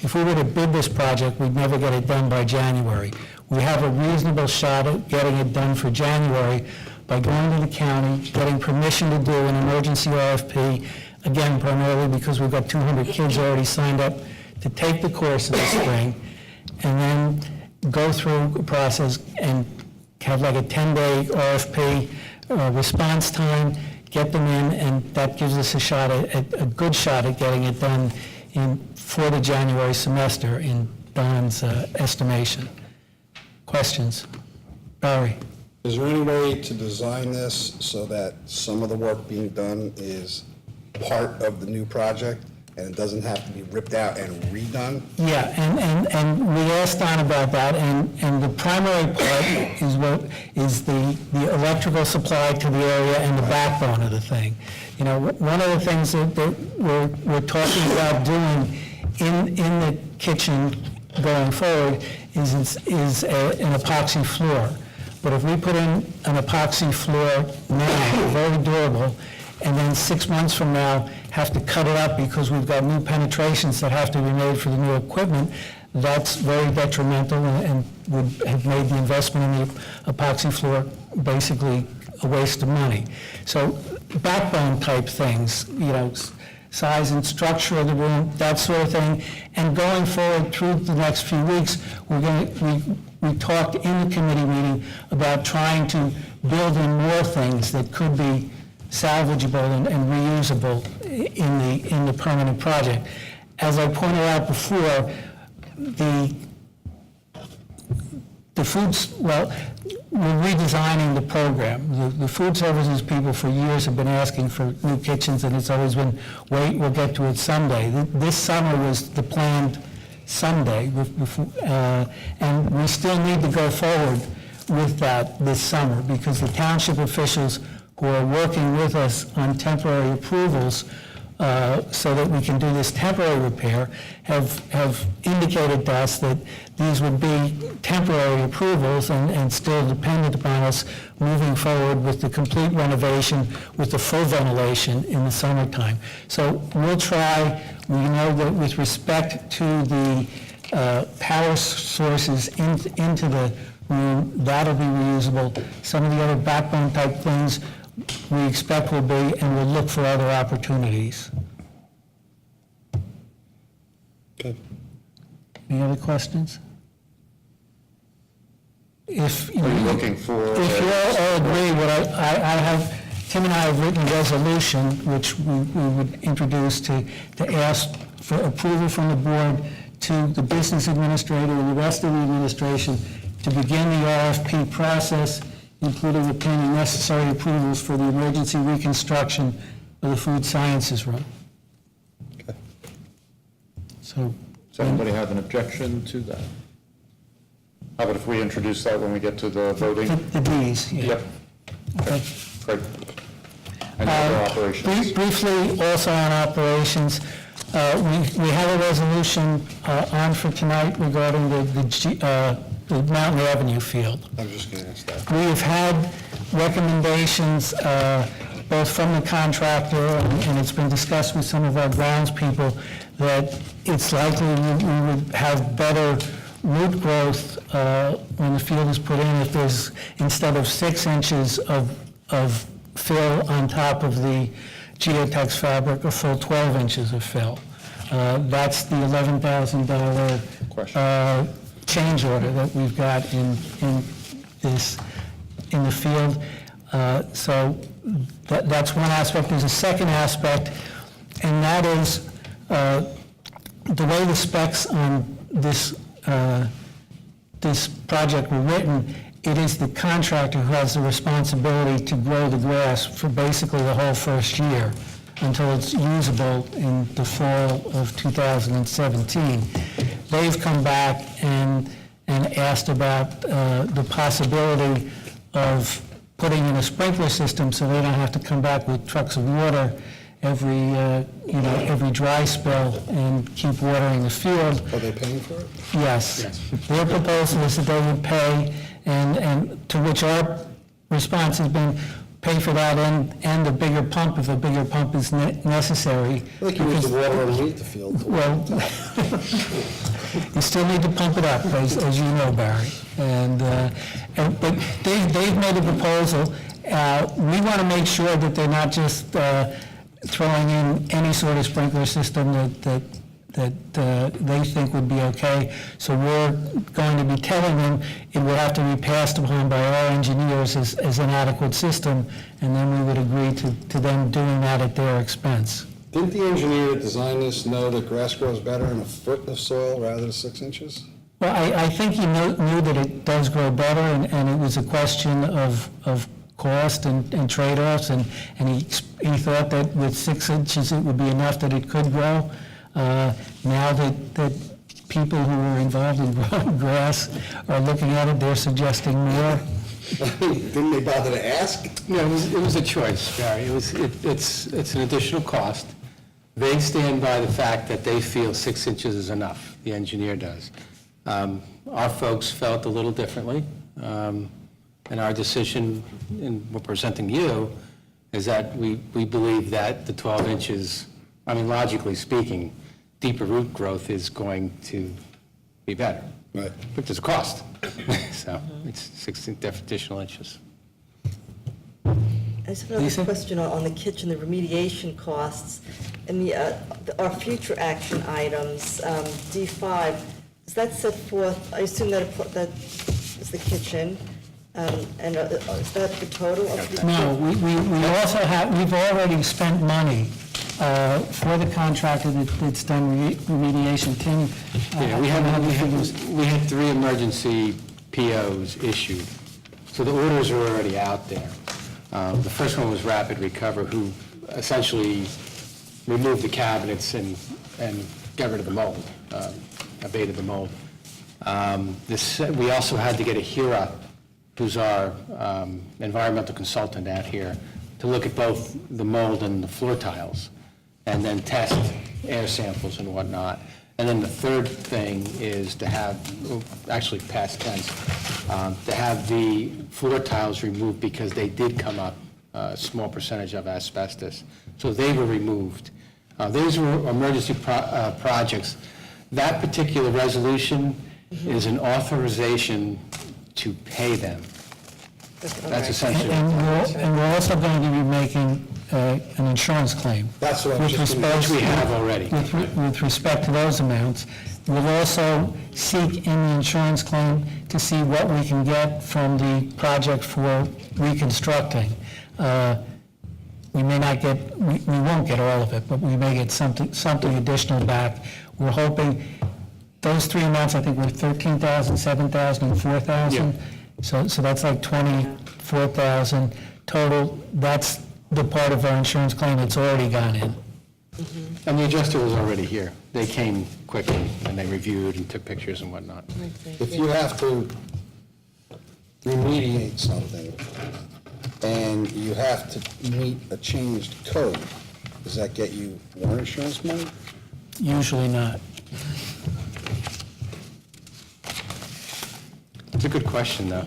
If we were to bid this project, we'd never get it done by January. We have a reasonable shot at getting it done for January by going to the county, getting permission to do an emergency RFP, again, primarily because we've got 200 kids already signed up to take the course in the spring, and then go through a process and have like a 10-day RFP response time, get them in, and that gives us a good shot at getting it done for the January semester in Don's estimation. Questions? Barry? Is there any way to design this so that some of the work being done is part of the new project and it doesn't have to be ripped out and redone? Yeah, and we asked Don about that, and the primary part is the electrical supply to the area and the backbone of the thing. You know, one of the things that we're talking about doing in the kitchen going forward is an epoxy floor. But if we put in an epoxy floor now, very durable, and then 6 months from now have to cut it up because we've got new penetrations that have to be made for the new equipment, that's very detrimental and would have made the investment in the epoxy floor basically a waste of money. So backbone type things, you know, size and structure of the room, that sort of thing. And going forward through the next few weeks, we talked in the committee meeting about trying to build in more things that could be salvageable and reusable in the permanent project. As I pointed out before, the foods, well, we're redesigning the program. The food services people for years have been asking for new kitchens, and it's always been, wait, we'll get to it someday. This summer was the planned someday, and we still need to go forward with that this summer, because the township officials who are working with us on temporary approvals so that we can do this temporary repair have indicated to us that these would be temporary approvals and still dependent upon us moving forward with the complete renovation with the full ventilation in the summertime. So we'll try. We know that with respect to the power sources into the room, that'll be reusable. Some of the other backbone type things we expect will be, and we'll look for other opportunities. Okay. Any other questions? If you looking for? If you all agree, what I have, Tim and I have written a resolution which we would introduce to ask for approval from the board to the business administrator and the rest of the administration to begin the RFP process, including obtaining necessary approvals for the emergency reconstruction of the food sciences room. Okay. So, Does anybody have an objection to that? How about if we introduce that when we get to the voting? the Ds, yeah. Yep. Okay. Great. And other operations? Briefly, also on operations, We have a resolution on for tonight regarding the Mountain Avenue field. I was just going to ask that. We have had recommendations both from the contractor, and it's been discussed with some of our grounds people, that it's likely we would have better root growth when the field is put in if there's, instead of 6 inches of fill on top of the geotex fabric, a full 12 inches of fill. That's the $11,000 change order that we've got in the field. So that's one aspect. There's a second aspect, and that is the way the specs on this project were written. It is the contractor who has the responsibility to grow the grass for basically the whole first year until it's usable in the fall of 2017. They've come back and asked about the possibility of putting in a sprinkler system so they don't have to come back with trucks of water every dry spell and keep watering the field. Are they paying for it? Yes. Their proposal is that they would pay, and to which our response has been, pay for that and a bigger pump if a bigger pump is necessary. They can use the water underneath the field. Well, you still need to pump it up, as you know, Barry. But they've made a proposal. We want to make sure that they're not just throwing in any sort of sprinkler system that they think would be okay. So we're going to be telling them it will have to be passed upon by our engineers as an adequate system, and then we would agree to them doing that at their expense. Didn't the engineer that designed this know that grass grows better in a foot of soil rather than 6 inches? Well, I think he knew that it does grow better, and it was a question of cost and trade-offs, and he thought that with 6 inches it would be enough that it could grow. Now that people who are involved in growing grass are looking at it, they're suggesting more. Didn't they bother to ask? No, it was a choice, Barry. It's an additional cost. They stand by the fact that they feel 6 inches is enough, the engineer does. Our folks felt a little differently, and our decision, in we're presenting you, is that we believe that the 12 inches, I mean, logically speaking, deeper root growth is going to be better. Right. But there's a cost, so it's 16 additional inches. I just have Lisa? another question on the kitchen, the remediation costs, and our future action items, D5, does that set forth, I assume that is the kitchen, and is that the total of the? No, we also have, we've already spent money for the contractor that's done remediation. Tim? Yeah, we had 3 emergency POs issued, so the orders are already out there. The first one was Rapid Recover, who essentially removed the cabinets and got rid of the mold, abated the mold. We also had to get a HERA, who's our environmental consultant out here, to look at both the mold and the floor tiles, and then test air samples and whatnot. And then the third thing is to have, actually past tense, to have the floor tiles removed because they did come up a small percentage of asbestos. So they were removed. Those were emergency projects. That particular resolution is an authorization to pay them. That's essentially. And we're also going to be making an insurance claim. That's what I was With just gonna respect- Which we have already. With respect to those amounts. We'll also seek in the insurance claim to see what we can get from the project for reconstructing. We may not get, we won't get all of it, but we may get something additional back. We're hoping, those 3 amounts, I think, were $13,000, $7,000, and $4,000. So that's like $24,000 total. That's the part of our insurance claim that's already gone in. And the adjuster was already here. They came quickly, and they reviewed and took pictures and whatnot. If you have to remediate something and you have to meet a changed code, does that get you more insurance money? Usually not. It's a good question, though.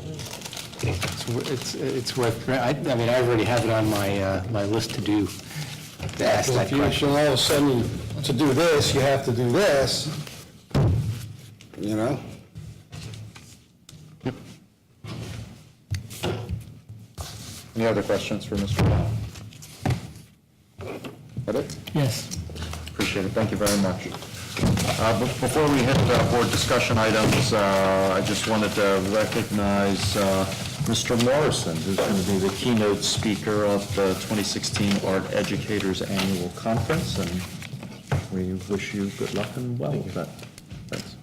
It's worth, I mean, I already have it on my list to do, to ask that If you question. all of a sudden, to do this, you have to do this, you know? Any other questions for Mr. Bell? That it? Yes. Appreciate it, thank you very much. Before we hit board discussion items, I just wanted to recognize Mr. Morrison, who's going to be the keynote speaker of the 2016 Art Educators Annual Conference, and we wish you good luck and well with that. Thanks.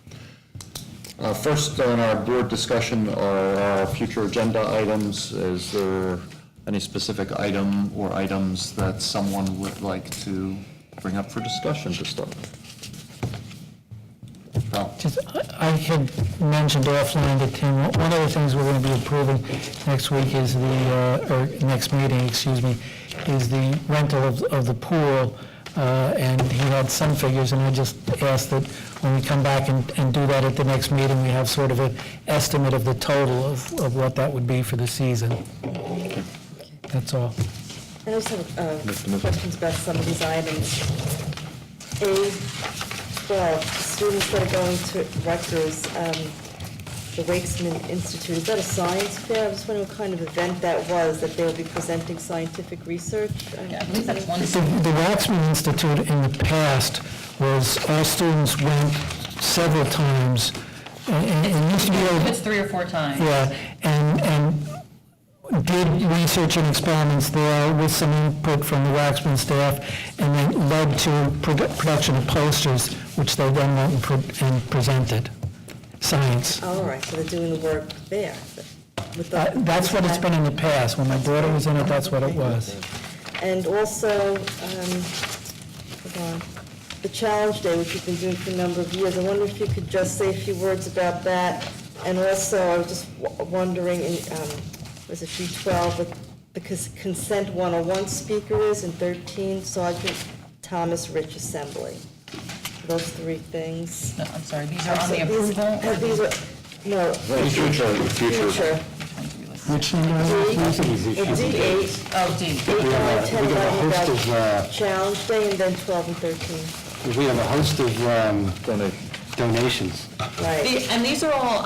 First on our board discussion are our future agenda items. Is there any specific item or items that someone would like to bring up for discussion to start? Well, I had mentioned offline to Tim, one of the things we're going to be approving next week is or next meeting, excuse me, is the rental of the pool, and he had some figures, and I just asked that when we come back and do that at the next meeting, we have sort of an estimate of the total of what that would be for the season. That's all. I also have questions about some of these items. A12, students that are going to Whrhs, the Wakesman Institute, is that a science fair? I was wondering what kind of event that was, that they will be presenting scientific research? Yeah, I believe that's one. The Waxman Institute in the past was, our students went several times, and used to be able It's 3 or 4 times. yeah, and did research and experiments there with some input from the Waxman staff, and then led to production of posters, which they then went and presented. Science. Oh, all right, so they're doing the work there. With the- That's what it's been in the past. When my daughter was in it, that's what it was. And also, hold on, the Challenge Day, which you've been doing for a number of years, I wonder if you could just say a few words about that. And also, I was just wondering, was it B12, what the Consent 101 speaker is, and 13, Sergeant Thomas Rich Assembly. Those 3 things. No, I'm sorry, these are on the So approval? These are, no. Future. Which number? D8. Oh, D. 8, 9, 10, we got a 11, host about Challenge Day, and then 12 and 13. We have a host of donations. Right. And these are all,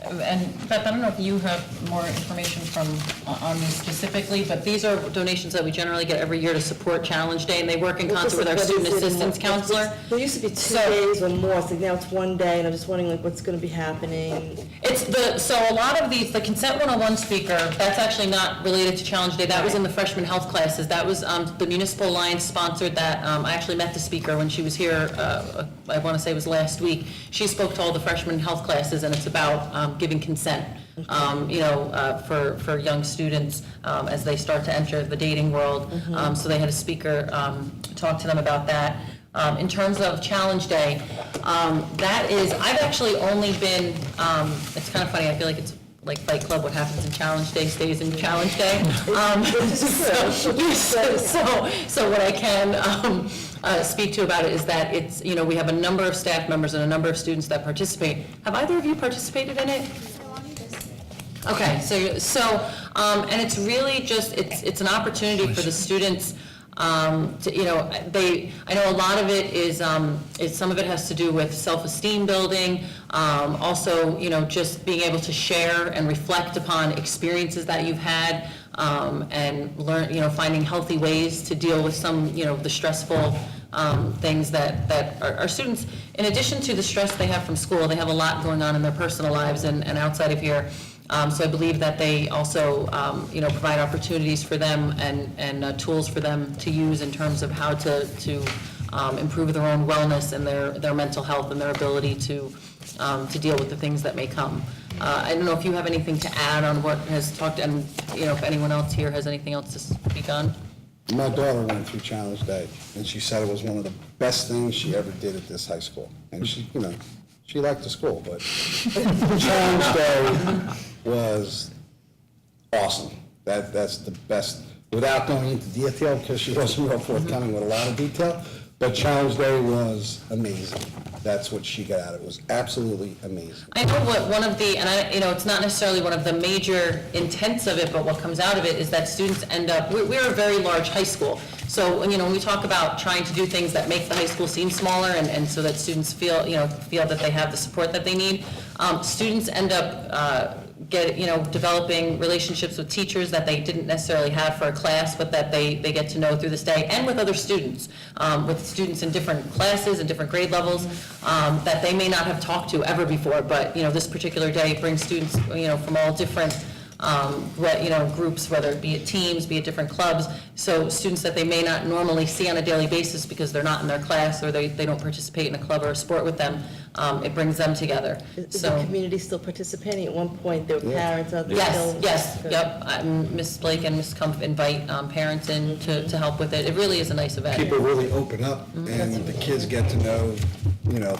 and Beth, I don't know if you have more information on these specifically, but these are donations that we generally get every year to support Challenge Day, and they work in concert with our student assistance counselor. There used to be 2 So- days or more, so now it's 1 day, and I'm just wondering, like, what's going to be happening? So a lot of these, the Consent 101 speaker, that's actually not related to Challenge Day, that was in the freshman health classes, that was, the Municipal Alliance sponsored that, I actually met the speaker when she was here, I want to say it was last week. She spoke to all the freshman health classes, and it's about giving consent, for young students as they start to enter the dating world. So they had a speaker talk to them about that. In terms of Challenge Day, that is, I've actually only been, it's kind of funny, I feel like it's like Fight Club, what happens in Challenge Day stays in Challenge Day. So what I can speak to about it is that it's, we have a number of staff members and a number of students that participate. Have either of you participated in it? Okay, and it's really just, it's an opportunity for the students to, I know a lot of it is some of it has to do with self-esteem building, also, just being able to share and reflect upon experiences that you've had, and learn, finding healthy ways to deal with some, the stressful things that our students, in addition to the stress they have from school, they have a lot going on in their personal lives and outside of here. So I believe that they also, provide opportunities for them and tools for them to use in terms of how to improve their own wellness and their mental health and their ability to deal with the things that may come. I don't know if you have anything to add on what has talked, and, if anyone else here has anything else to speak on. My daughter went through Challenge Day, and she said it was one of the best things she ever did at this high school. And she, she liked the school, but Challenge Day was awesome. That's the best, without going into detail, because she wasn't real forthcoming with a lot of detail, But Challenge Day was amazing. That's what she got out of it, was absolutely amazing. I know what one of the, and it's not necessarily one of the major intents of it, but what comes out of it is that students end up, we're a very large high school. So, when we talk about trying to do things that make the high school seem smaller and so that students feel that they have the support that they need, students end up developing relationships with teachers that they didn't necessarily have for a class, but that they get to know through this day, and with other students, with students in different classes and different grade levels, that they may not have talked to ever before, but, this particular day brings students, from all different groups, whether it be at teams, be it different clubs, so students that they may not normally see on a daily basis because they're not in their class or they don't participate in a club or a sport with them, it brings them together. Is the community still participating? At one point, there were parents out there still? Yes, yep. Ms. Blake and Ms. Kumpf invite parents in to help with it. It really is a nice event. People really open up, and the kids get to know,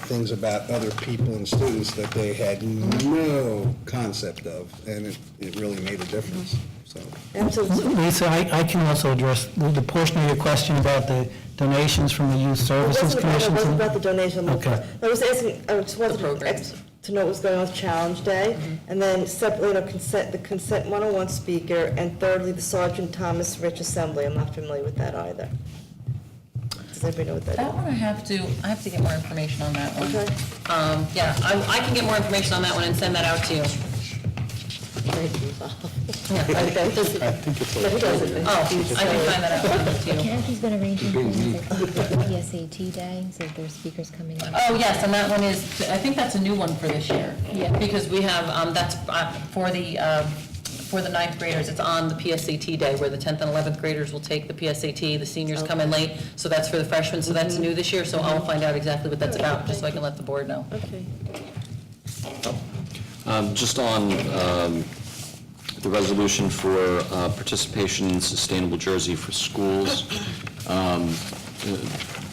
things about other people and students that they had no concept of, and it really made a difference, so. Absolutely. Lisa, I can also address the portion of your question about the donations from the Youth Services Commission. It wasn't about the donation. Okay. I was asking, I just wanted The programs. to know what was going on with Challenge Day, and then separately, the Consent 101 speaker, and thirdly, the Sergeant Thomas Rich Assembly. I'm not familiar with that either. Does everybody know what that is? That one I have to get more information on that one. Okay. Yeah, I can get more information on that one and send that out to you. Thank you, Bob. Yeah, I think it's. Oh, I can find that out and send it to you. Kathy's been arranging things like PSAT Day, so there's speakers coming in. Oh, yes, and that one is, I think that's a new one for this year. Yeah. Because we have, that's for the ninth graders, it's on the PSAT day, where the 10th and 11th graders will take the PSAT, the seniors come in late, so that's for the freshmen, so that's new this year, so I'll find out exactly what that's about, just so I can let the board know. Okay. Just on the resolution for participation in sustainable jersey for schools,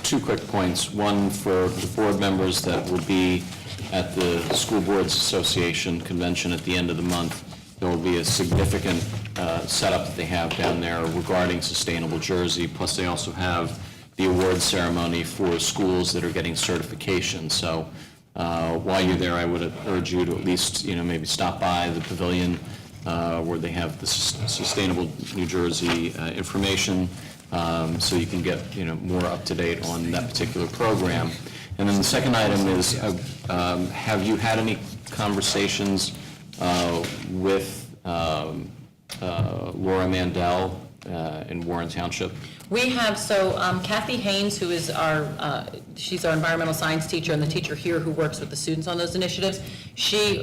two quick points. One, for the board members that will be at the School Boards Association convention at the end of the month, there will be a significant setup that they have down there regarding sustainable jersey, plus they also have the award ceremony for schools that are getting certification. So while you're there, I would urge you to at least, maybe stop by the pavilion where they have the Sustainable New Jersey information, so you can get, more up to date on that particular program. And then the second item is, have you had any conversations with Laura Mandel in Warren Township? We have, so Kathy Haynes, who is she's our environmental science teacher and the teacher here who works with the students on those initiatives. She,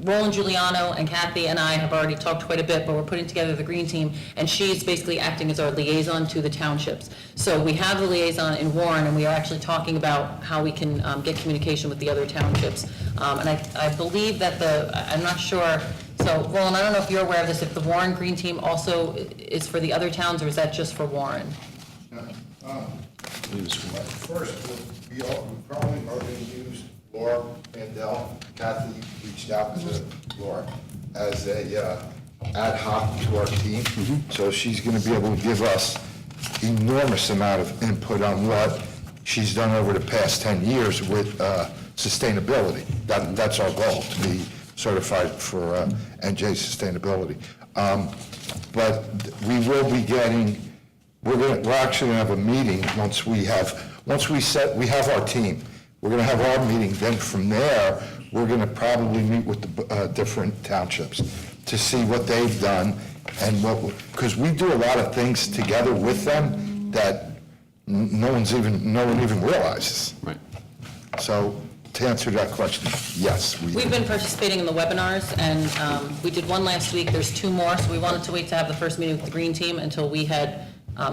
Roland Giuliano and Kathy and I have already talked quite a bit, but we're putting together the green team, and she's basically acting as our liaison to the townships. So we have the liaison in Warren, and we are actually talking about how we can get communication with the other townships. And I believe that I'm not sure, so Roland, I don't know if you're aware of this, if the Warren green team also is for the other towns, or is that just for Warren? First, we probably are going to use Laura Mandel. Kathy reached out to Laura as a ad hoc to our team. So she's going to be able to give us enormous amount of input on what she's done over the past 10 years with sustainability. That's our goal, to be certified for NJ sustainability. But we will be getting, we're actually going to have a meeting once we have our team. We're going to have our meeting, then from there, we're going to probably meet with the different townships to see what they've done and because we do a lot of things together with them that no one even realizes. Right. So to answer that question, yes. We've been participating in the webinars, and we did one last week. There's 2 more, so we wanted to wait to have the first meeting with the green team until we had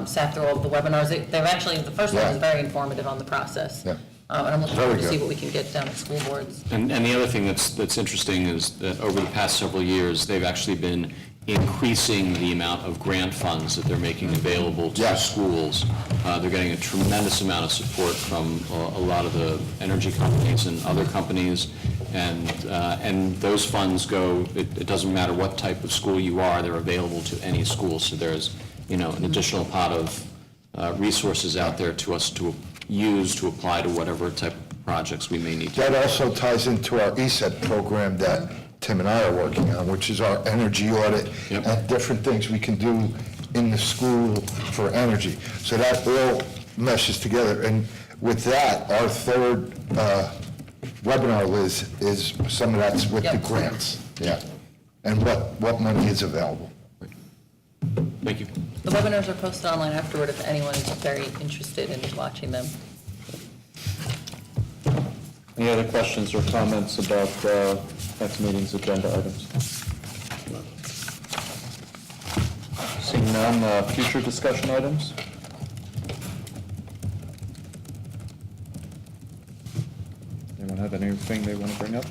sat through all of the webinars. They're actually, the first one was very informative on the process. Yeah. And I'm looking forward to Very see good. what we can get down at school boards. And the other thing that's interesting is that over the past several years, they've actually been increasing the amount of grant funds that they're making available to Yes. schools. They're getting a tremendous amount of support from a lot of the energy companies and other companies, and those funds go, it doesn't matter what type of school you are, they're available to any school. So there's, an additional pot of resources out there to us to use to apply to whatever type of projects we may need to. That also ties into our ESET program that Tim and I are working on, which is our energy audit Yep. and different things we can do in the school for energy. So that all meshes together. And with that, our third webinar, Liz, is some of that's with the Yep. grants. Yeah. And what money is available. Thank you. The webinars are posted online afterward if anyone is very interested in watching them. Any other questions or comments about next meeting's agenda items? Seeing none, future discussion items? Anyone have anything they want to bring up?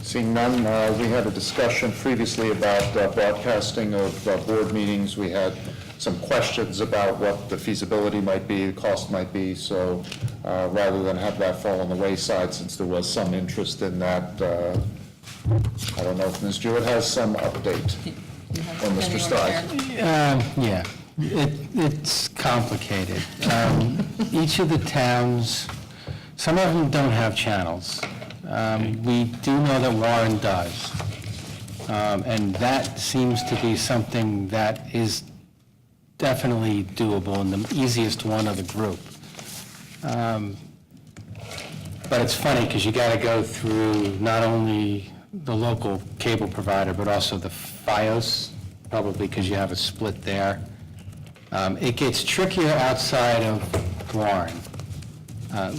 Seeing none, we had a discussion previously about broadcasting of board meetings. We had some questions about what the feasibility might be, the cost might be, so rather than have that fall on the wayside, since there was some interest in that, I don't know if Ms. Jewett has some update. Or Mr. Stiles. Yeah, it's complicated. Each of the towns, some of them don't have channels. We do know that Warren does. And that seems to be something that is definitely doable and the easiest one of the group. But it's funny because you got to go through not only the local cable provider, but also the FiOS, probably because you have a split there. It gets trickier outside of Warren.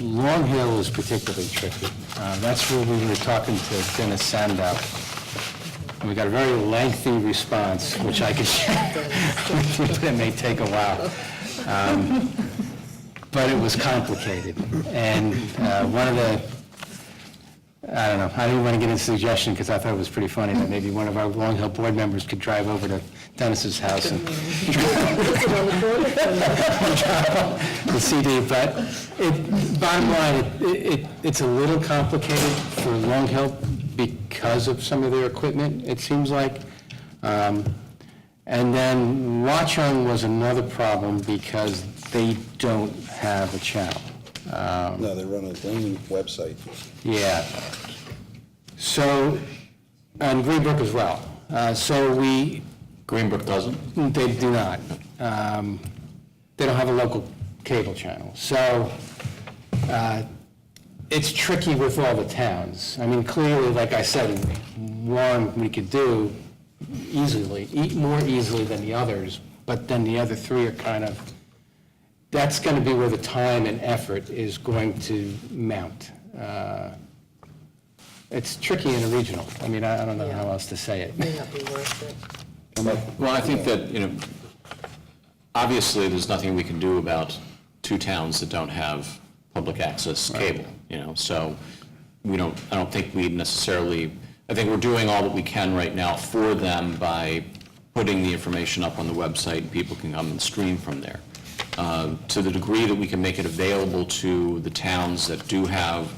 Long Hill is particularly tricky. That's where we were talking to Dennis Sandow. And we got a very lengthy response, which I could share, but it may take a while. But it was complicated. And one of the, I don't know, I didn't want to get into suggestion because I thought it was pretty funny that maybe one of our Long Hill board members could drive over to Dennis's house and the CD, but bottom line, it's a little complicated for Long Hill because of some of their equipment, it seems like. And then Watchung was another problem because they don't have a channel. No, they run a lane website. Yeah. So, and Greenbrook as well. So we... Greenbrook doesn't? They do not. They don't have a local cable channel. So it's tricky with all the towns. I mean, clearly, like I said, one we could do easily, more easily than the others, but then the other three are kind of, that's going to be where the time and effort is going to mount. It's tricky in a regional. I mean, I don't know how else to say it. May not be worth it. Well, I think that, obviously, there's nothing we can do about two towns that don't have public access cable, so I don't think we necessarily, I think we're doing all that we can right now for them by putting the information up on the website, and people can come and stream from there. To the degree that we can make it available to the towns that do have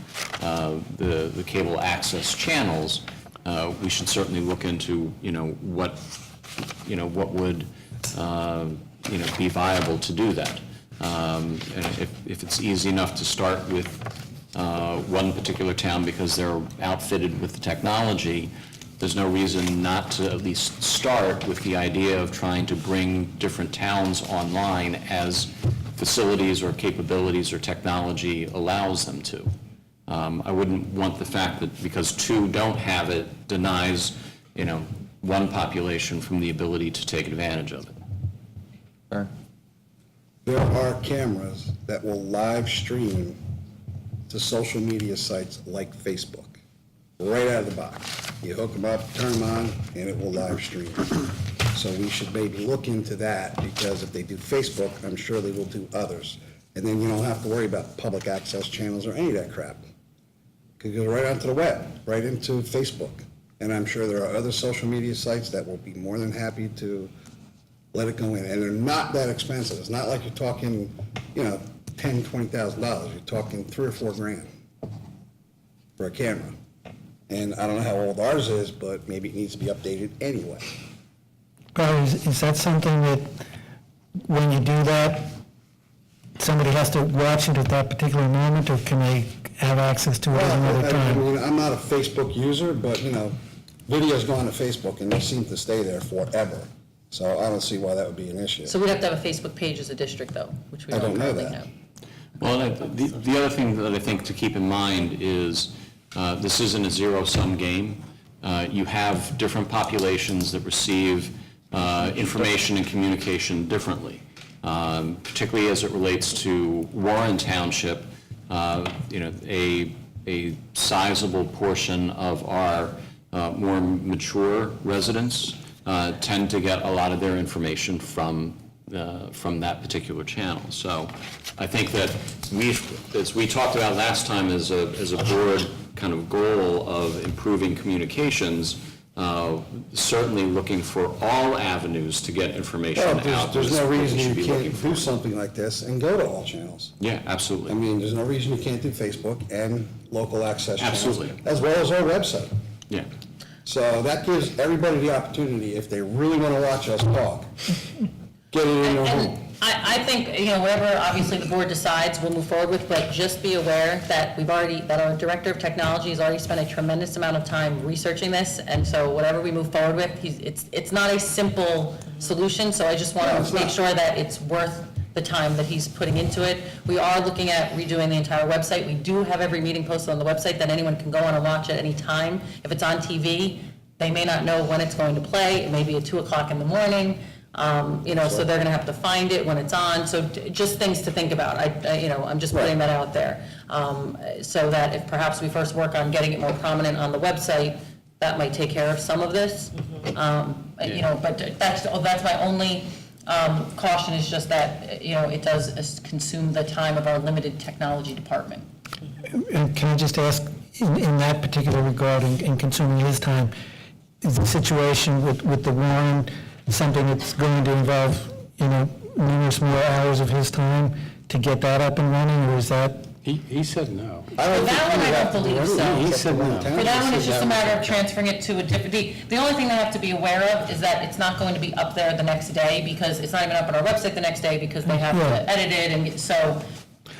the cable access channels, we should certainly look into, what would, be viable to do that. And if it's easy enough to start with one particular town because they're outfitted with the technology, there's no reason not to at least start with the idea of trying to bring different towns online as facilities or capabilities or technology allows them to. I wouldn't want the fact that because two don't have it denies, one population from the ability to take advantage of it. Fair. There are cameras that will live stream to social media sites like Facebook, right out of the box. You hook them up, turn them on, and it will live stream. So we should maybe look into that, because if they do Facebook, I'm sure they will do others. And then you don't have to worry about public access channels or any of that crap. It goes right onto the web, right into Facebook. And I'm sure there are other social media sites that will be more than happy to let it go in. And they're not that expensive. It's not like you're talking, $10,000, $20,000. You're talking $3 or $4 grand for a camera. And I don't know how old ours is, but maybe it needs to be updated anyway. Barry, is that something that, when you do that, somebody has to watch it at that particular moment, or can they have access to it at another I time? mean, I'm not a Facebook user, but, videos go on to Facebook and they seem to stay there forever. So I don't see why that would be an issue. So we'd have to have a Facebook page as a district, though, which we I don't don't know currently that. have. Well, the other thing that I think to keep in mind is this isn't a zero-sum game. You have different populations that receive information and communication differently, particularly as it relates to Warren Township. A sizable portion of our more mature residents tend to get a lot of their information from that particular channel. So I think that as we talked about last time as a board kind of goal of improving communications, certainly looking for all avenues to get information Well, out. there's is no what we reason should you be looking can't for. do something like this and go to all channels. Yeah, absolutely. I mean, there's no reason you can't do Facebook and local access channels. Absolutely. As well as our website. Yeah. So that gives everybody the opportunity, if they really want to watch us talk, get it in their home. And I think, whatever obviously the board decides, we'll move forward with, but just be aware that that our Director of Technology has already spent a tremendous amount of time researching this, and so whatever we move forward with, it's not a simple solution, so I just want No, it's to make not. sure that it's worth the time that he's putting into it. We are looking at redoing the entire website. We do have every meeting posted on the website that anyone can go on and watch at any time. If it's on TV, they may not know when it's going to play. It may be at 2 o'clock in the morning. So they're going to have to find it when it's on. So just things to think about. I'm just putting that out there. So that if perhaps we first work on getting it more prominent on the website, that might take care of some of this. But that's my only caution, is just that, it does consume the time of our limited technology department. And can I just ask, in that particular regard, in consuming his time, is the situation with the Warren something that's going to involve, numerous more hours of his time to get that up and running, or is that? He said no. For that one, I don't believe so. He said no. For that one, it's just a matter of transferring it to a different, the only thing they have to be aware of is that it's not going to be up there the next day, because it's not even up on our website the next day, because they have to edit it, and so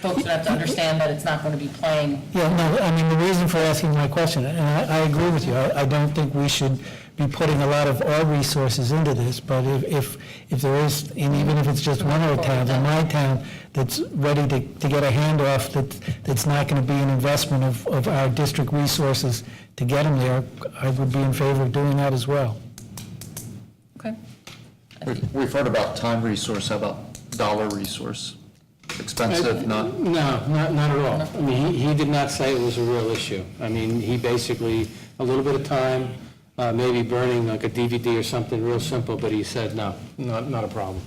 folks would have to understand that it's not going to be playing. Yeah, no, I mean, the reason for asking my question, and I agree with you, I don't think we should be putting a lot of our resources into this, but if there is, and even if it's just one of the towns, in my town, that's ready to get a handoff, that's not going to be an investment of our district resources to get them there, I would be in favor of doing that as well. Okay. We've heard about time resource, how about dollar resource? Expensive, not? No, not at all. I mean, he did not say it was a real issue. I mean, he basically, a little bit of time, maybe burning like a DVD or something real simple, but he said, no, not a problem.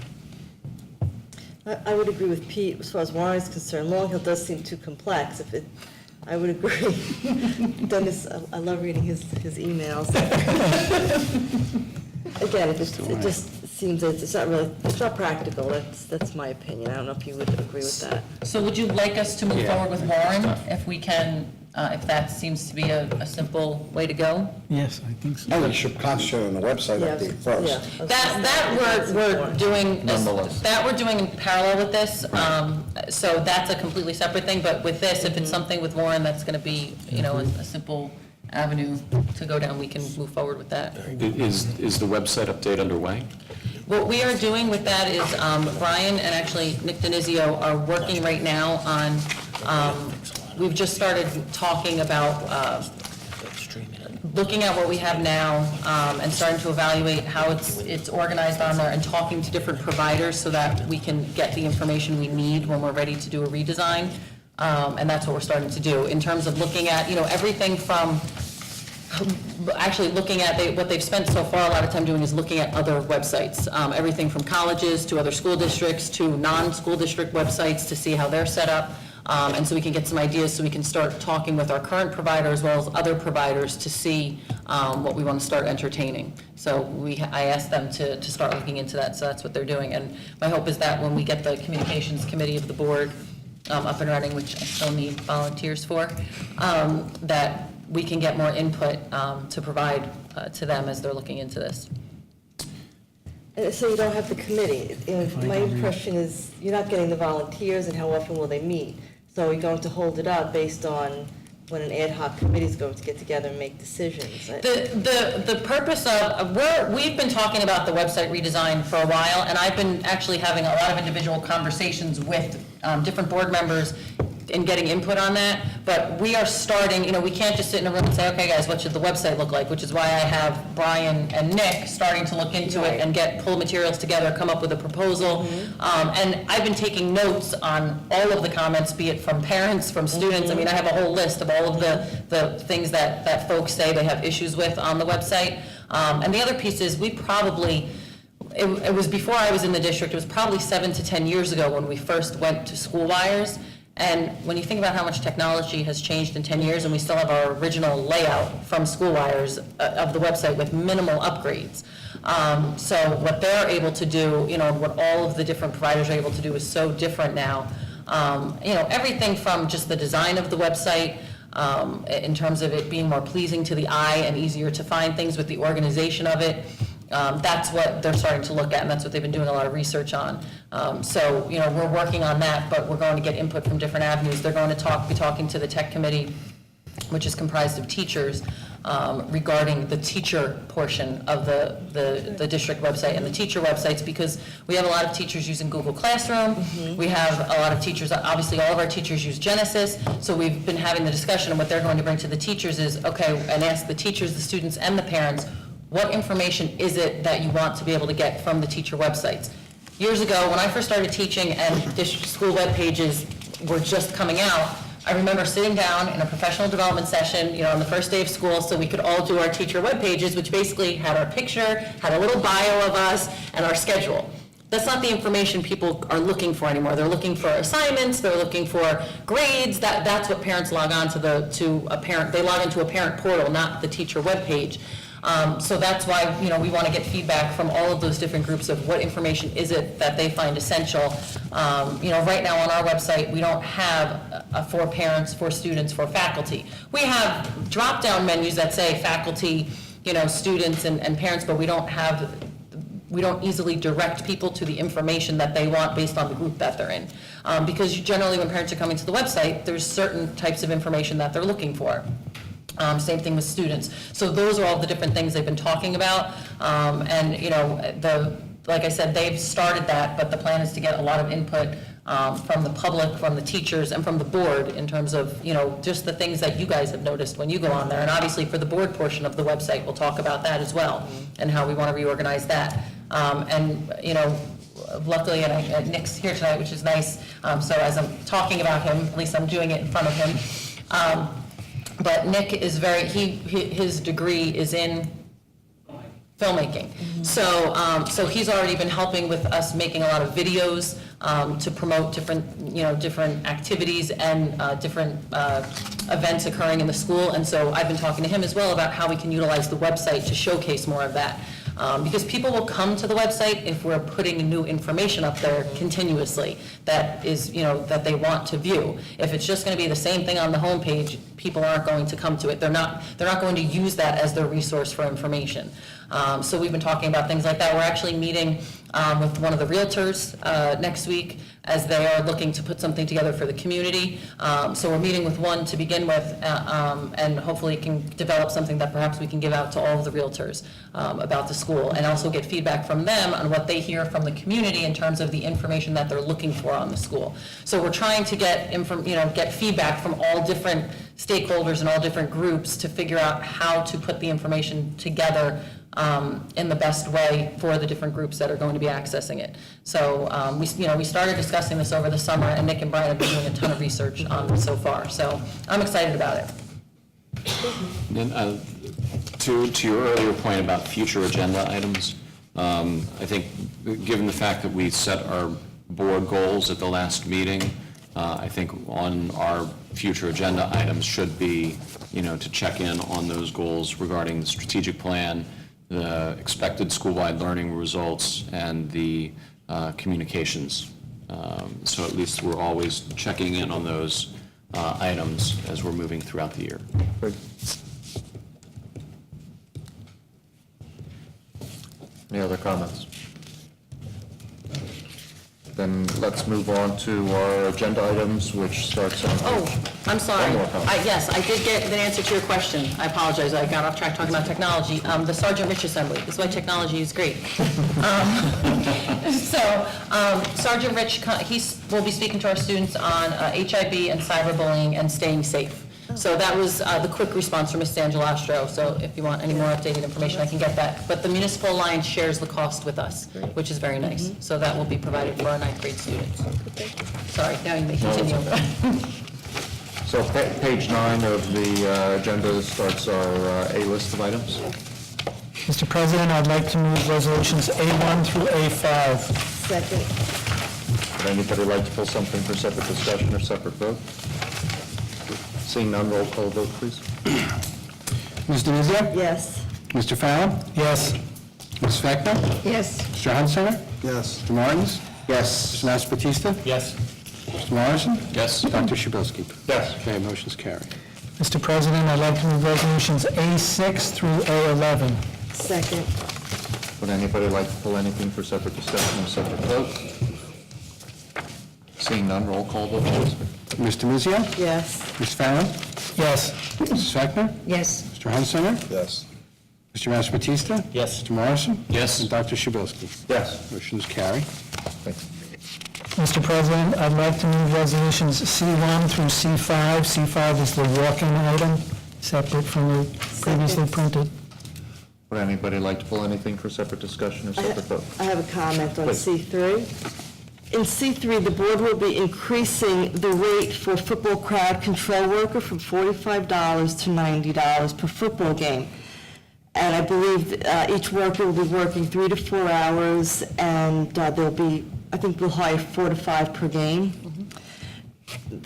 I would agree with Pete as far as Warren is concerned. Long Hill does seem too complex. I would agree. Dennis, I love reading his emails. Again, it just seems that it's not practical. That's my opinion. I don't know if you would agree with that. So would you like us to move forward with Warren, if we can, if that seems to be a simple way to go? Yes, I think so. I think you should concentrate on the website update first. That we're doing, Nonetheless. that we're doing in parallel with this, so that's a completely separate thing, but with this, if it's something with Warren that's gonna be, a simple avenue to go down, we can move forward with that. Is the website update underway? What we are doing with that is, Brian and actually Nick Denizio are working right now on, we've just started talking about looking at what we have now and starting to evaluate how it's organized on there, and talking to different providers so that we can get the information we need when we're ready to do a redesign. And that's what we're starting to do in terms of looking at, everything from actually looking at what they've spent so far a lot of time doing is looking at other websites, everything from colleges to other school districts to non-school district websites to see how they're set up. And so we can get some ideas, so we can start talking with our current provider as well as other providers to see what we want to start entertaining. So I asked them to start looking into that, so that's what they're doing. And my hope is that when we get the communications committee of the board up and running, which I still need volunteers for, that we can get more input to provide to them as they're looking into this. So you don't have the committee. My impression is you're not getting the volunteers, and how often will they meet? So are you going to hold it up based on when an ad hoc committee is going to get together and make decisions? The purpose of, we've been talking about the website redesign for a while, and I've been actually having a lot of individual conversations with different board members and getting input on that, but we are starting, we can't just sit in a room and say, okay, guys, what should the website look like? Which is why I have Brian and Nick starting to look into it and pull materials together, come up with a proposal. And I've been taking notes on all of the comments, be it from parents, from students. I mean, I have a whole list of all of the things that folks say they have issues with on the website. And the other piece is we probably, it was before I was in the district, it was probably 7 to 10 years ago when we first went to School Wires. And when you think about how much technology has changed in 10 years, and we still have our original layout from School Wires of the website with minimal upgrades. So what they're able to do, what all of the different providers are able to do is so different now. Everything from just the design of the website, in terms of it being more pleasing to the eye and easier to find things with the organization of it. That's what they're starting to look at, and that's what they've been doing a lot of research on. So, we're working on that, but we're going to get input from different avenues. They're going to be talking to the tech committee, which is comprised of teachers, regarding the teacher portion of the district website and the teacher websites, because we have a lot of teachers using Google Classroom. We have a lot of teachers, obviously all of our teachers use Genesis, so we've been having the discussion, and what they're going to bring to the teachers is, okay, and ask the teachers, the students, and the parents, what information is it that you want to be able to get from the teacher websites? Years ago, when I first started teaching and district school web pages were just coming out, I remember sitting down in a professional development session, on the first day of school, so we could all do our teacher web pages, which basically had our picture, had a little bio of us, and our schedule. That's not the information people are looking for anymore. They're looking for assignments, they're looking for grades. That's what parents log on to they log into a parent portal, not the teacher web page. So that's why, we want to get feedback from all of those different groups of what information is it that they find essential. Right now on our website, we don't have for parents, for students, for faculty. We have drop-down menus that say faculty, students and parents, but we don't easily direct people to the information that they want based on the group that they're in. Because generally when parents are coming to the website, there's certain types of information that they're looking for. Same thing with students. So those are all the different things they've been talking about. Like I said, they've started that, but the plan is to get a lot of input from the public, from the teachers, and from the board in terms of, just the things that you guys have noticed when you go on there. And obviously for the board portion of the website, we'll talk about that as well and how we want to reorganize that. Luckily, Nick's here tonight, which is nice. So as I'm talking about him, at least I'm doing it in front of him. But Nick is his degree is in filmmaking. So he's already been helping with us making a lot of videos to promote different activities and different events occurring in the school. And so I've been talking to him as well about how we can utilize the website to showcase more of that. Because people will come to the website if we're putting new information up there continuously that is, that they want to view. If it's just going to be the same thing on the homepage, people aren't going to come to it. They're not going to use that as their resource for information. So we've been talking about things like that. We're actually meeting with one of the realtors next week as they are looking to put something together for the community. So we're meeting with one to begin with, and hopefully can develop something that perhaps we can give out to all of the realtors about the school, and also get feedback from them on what they hear from the community in terms of the information that they're looking for on the school. So we're trying to get get feedback from all different stakeholders and all different groups to figure out how to put the information together in the best way for the different groups that are going to be accessing it. So we started discussing this over the summer, and Nick and Brian have been doing a ton of research on this so far. So I'm excited about it. And to your earlier point about future agenda items, I think given the fact that we set our board goals at the last meeting, I think on our future agenda items should be, to check in on those goals regarding the strategic plan, the expected school-wide learning results, and the communications. So at least we're always checking in on those items as we're moving throughout the year. Any other comments? Then let's move on to our agenda items, which starts on... Oh, I'm sorry. One more comment. Yes, I did get the answer to your question. I apologize, I got off track talking about technology. The Sergeant Rich Assembly, this is why technology is great. Sergeant Rich, he will be speaking to our students on HIB and cyberbullying and staying safe. So that was the quick response from Ms. Angelastro. So if you want any more updated information, I can get that. But the Municipal Alliance shares the cost with us, which is very nice. So that will be provided for our ninth grade students. Sorry, now you may continue. So page 9 of the agenda starts our A list of items. Mr. President, I'd like to move resolutions A1 through A5. Second. Would anybody like to pull something for separate discussion or separate vote? Seeing none, roll call vote, please. Ms. Denizio? Yes. Mr. Fallon? Yes. Ms. Spector? Yes. Mr. Hunsinger? Yes. Mr. Martins? Yes. Mr. Mattatista? Yes. Mr. Morrison? Yes. Dr. Shabilsky? Yes. Okay, motion's carried. Mr. President, I'd like to move resolutions A6 through A11. Second. Would anybody like to pull anything for separate discussion or separate vote? Seeing none, roll call vote, please. Ms. Denizio? Yes. Ms. Fallon? Yes. Mrs. Spector? Yes. Mr. Hunsinger? Yes. Mr. Mattatista? Yes. Mr. Morrison? Yes. And Dr. Shabilsky? Yes. Motion's carried. Mr. President, I'd like to move resolutions C1 through C5. C5 is the walk-in item, separate from the previously printed. Would anybody like to pull anything for separate discussion or separate vote? I have a comment on Please. C3. In C3, the board will be increasing the rate for football crowd control worker from $45 to $90 per football game. And I believe each worker will be working 3 to 4 hours, and there'll be, I think we'll hire 4 to 5 per game.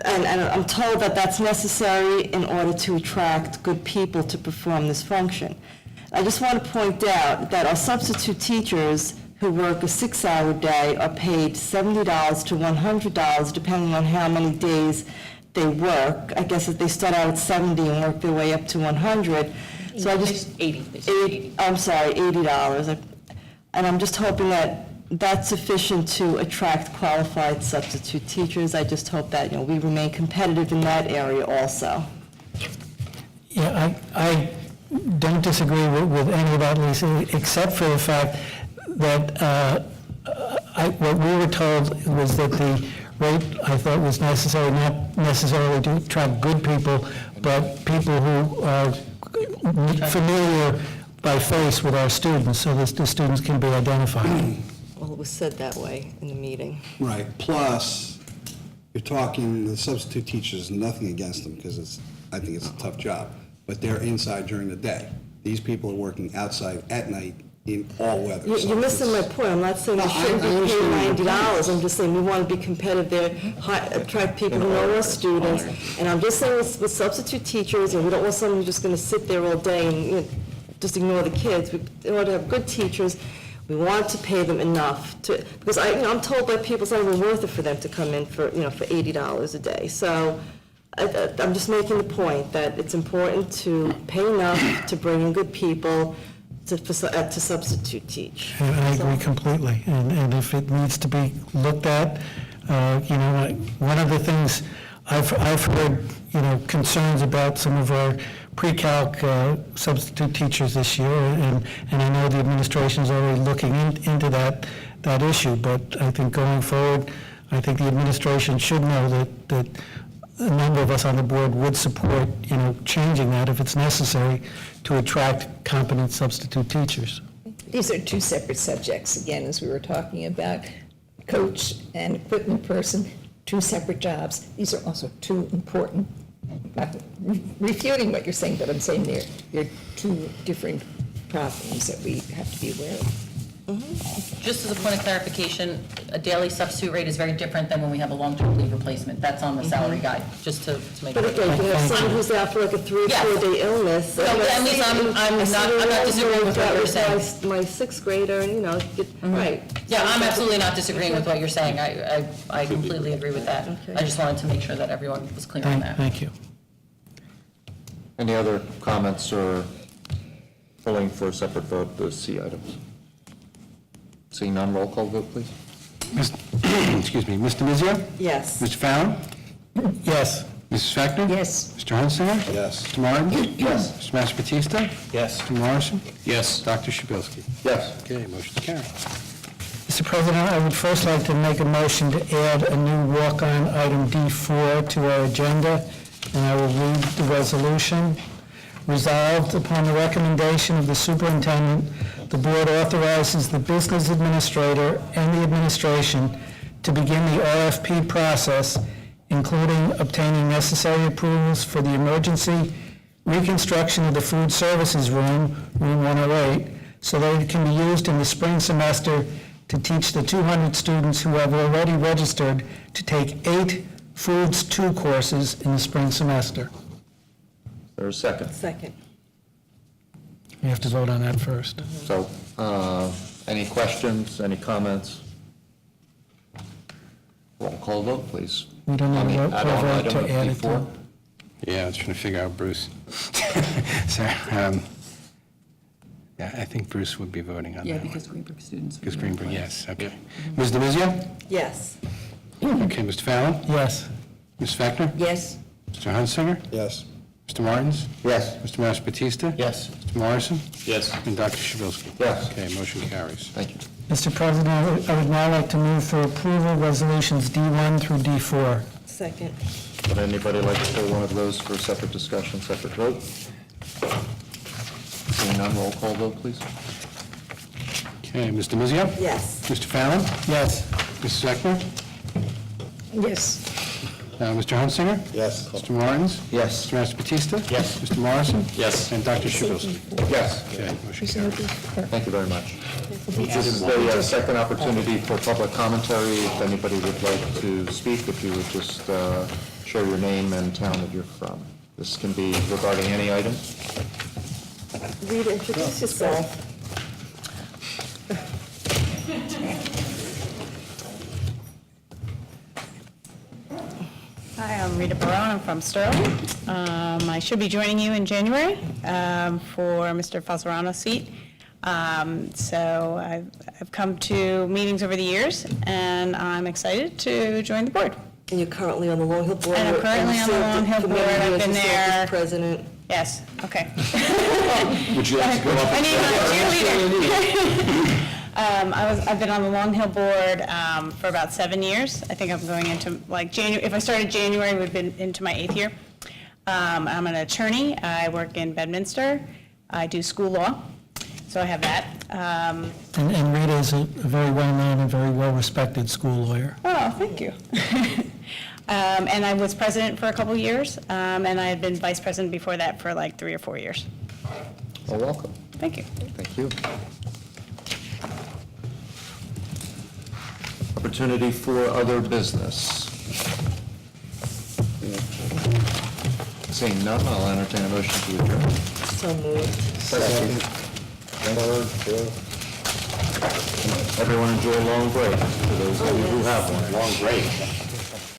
And I'm told that that's necessary in order to attract good people to perform this function. I just want to point out that our substitute teachers who work a 6-hour day are paid $70 to $100, depending on how many days they work. I guess if they start out at 70 and work their way up to 100. So I just... 80. They said 80. I'm sorry, $80. And I'm just hoping that that's sufficient to attract qualified substitute teachers. I just hope that, we remain competitive in that area also. Yeah, I don't disagree with any of that, Lisa, except for the fact that what we were told was that the rate, I thought, was necessary, not necessarily to attract good people, but people who are familiar by face with our students, so that the students can be identified. Well, it was said that way in the meeting. Right, plus, you're talking, the substitute teachers, nothing against them, because I think it's a tough job, but they're inside during the day. These people are working outside at night in all weather. You're missing my point. I'm not saying No, they shouldn't be I understand paid your $90. I'm just saying we want to be competitive there, attract people who know our students. And I'm just saying with substitute teachers, and we don't want someone who's just going to sit there all day and just ignore the kids. In order to have good teachers, we want to pay them enough to, because I'm told by people it's not even worth it for them to come in for $80 a day. So I'm just making the point that it's important to pay enough to bring in good people to substitute teach. And I agree completely, and if it needs to be looked at, one of the things I've heard, concerns about some of our pre-calc substitute teachers this year, and I know the administration is already looking into that issue, but I think going forward, I think the administration should know that a number of us on the board would support, changing that if it's necessary to attract competent substitute teachers. These are two separate subjects, again, as we were talking about, coach and equipment person, two separate jobs. These are also two important, not refuting what you're saying, but I'm saying they're two different problems that we have to be aware of. Just as a point of clarification, a daily substitute rate is very different than when we have a long-term leave replacement. That's on the salary guide, just to make But it again, you have someone who's out for like a 3 or 4 day illness. No, but at least I'm not disagreeing with what you're saying. My 6th grader, and right. Yeah, I'm absolutely not disagreeing with what you're saying. I completely agree with that. I just wanted to make sure that everyone was clear on that. Thank you. Any other comments or pulling for a separate vote, the C items? Seeing none, roll call vote, please. Excuse me, Mr. Mizio? Yes. Mr. Fallon? Yes. Mrs. Spector? Yes. Mr. Hunsinger? Yes. Mr. Martin? Yes. Mr. Master Batista? Yes. Mr. Morrison? Yes. Dr. Shabilsky? Yes. Okay, motion carried. Mr. President, I would first like to make a motion to add a new walk-on item D4 to our agenda, and I will read the resolution. Resolved upon the recommendation of the superintendent, the board authorizes the business administrator and the administration to begin the RFP process, including obtaining necessary approvals for the emergency reconstruction of the food services room, room 108, so that it can be used in the spring semester to teach the 200 students who have already registered to take 8 Foods 2 courses in the spring semester. There's a second. Second. We have to vote on that first. So, any questions, any comments? Roll call vote, please. We don't On need the a vote add-on to item of add it D4? to. Yeah, I was trying to figure out Bruce. So, yeah, I think Bruce would be voting on that Yeah, one. because Greenbrook students. Because Greenberg, yes, okay. Ms. DeMizio? Yes. Okay, Mr. Fallon? Yes. Ms. Spector? Yes. Mr. Hunsinger? Yes. Mr. Martins? Yes. Mr. Master Batista? Yes. Mr. Morrison? Yes. And Dr. Shabilsky? Yes. Okay, motion carries. Thank you. Mr. President, I would now like to move for approval resolutions D1 through D4. Second. Would anybody like to pull one of those for separate discussion, separate vote? Seeing none, roll call vote, please. Okay, Ms. DeMizio? Yes. Mr. Fallon? Yes. Mrs. Eckler? Yes. Mr. Hunsinger? Yes. Mr. Martins? Yes. Mr. Master Batista? Yes. Mr. Morrison? Yes. And Dr. Shabilsky? Yes. Okay, motion carries. Thank you very much. This is the second opportunity for public commentary. If anybody would like to speak, if you would just share your name and town that you're from. This can be regarding any item. Rita, introduce yourself. Hi, I'm Rita Barone. I'm from Sterling. I should be joining you in January for Mr. Falzarano's seat. So I've come to meetings over the years, and I'm excited to join the board. And you're currently on the Long Hill Board? And I'm currently you on the served Long Hill for Board. many I've years. been You served as there. president. Yes, okay. Would you like to go up? I need my cheerleader. I've been on the Long Hill Board for about 7 years. I think I'm going into, like, January, if I started January, we've been into my 8th year. I'm an attorney. I work in Bedminster. I do school law, so I have that. And Rita is a very well-known and very well-respected school lawyer. Oh, thank you. And I was president for a couple years, and I had been vice president before that for like 3 or 4 years. Well, welcome. Thank you. Thank you. Opportunity for other business. Seeing none, I'll entertain a motion to adjourn. So moved. Second. Third, fourth. Everyone enjoy a long break, for those of you who have one. Long break.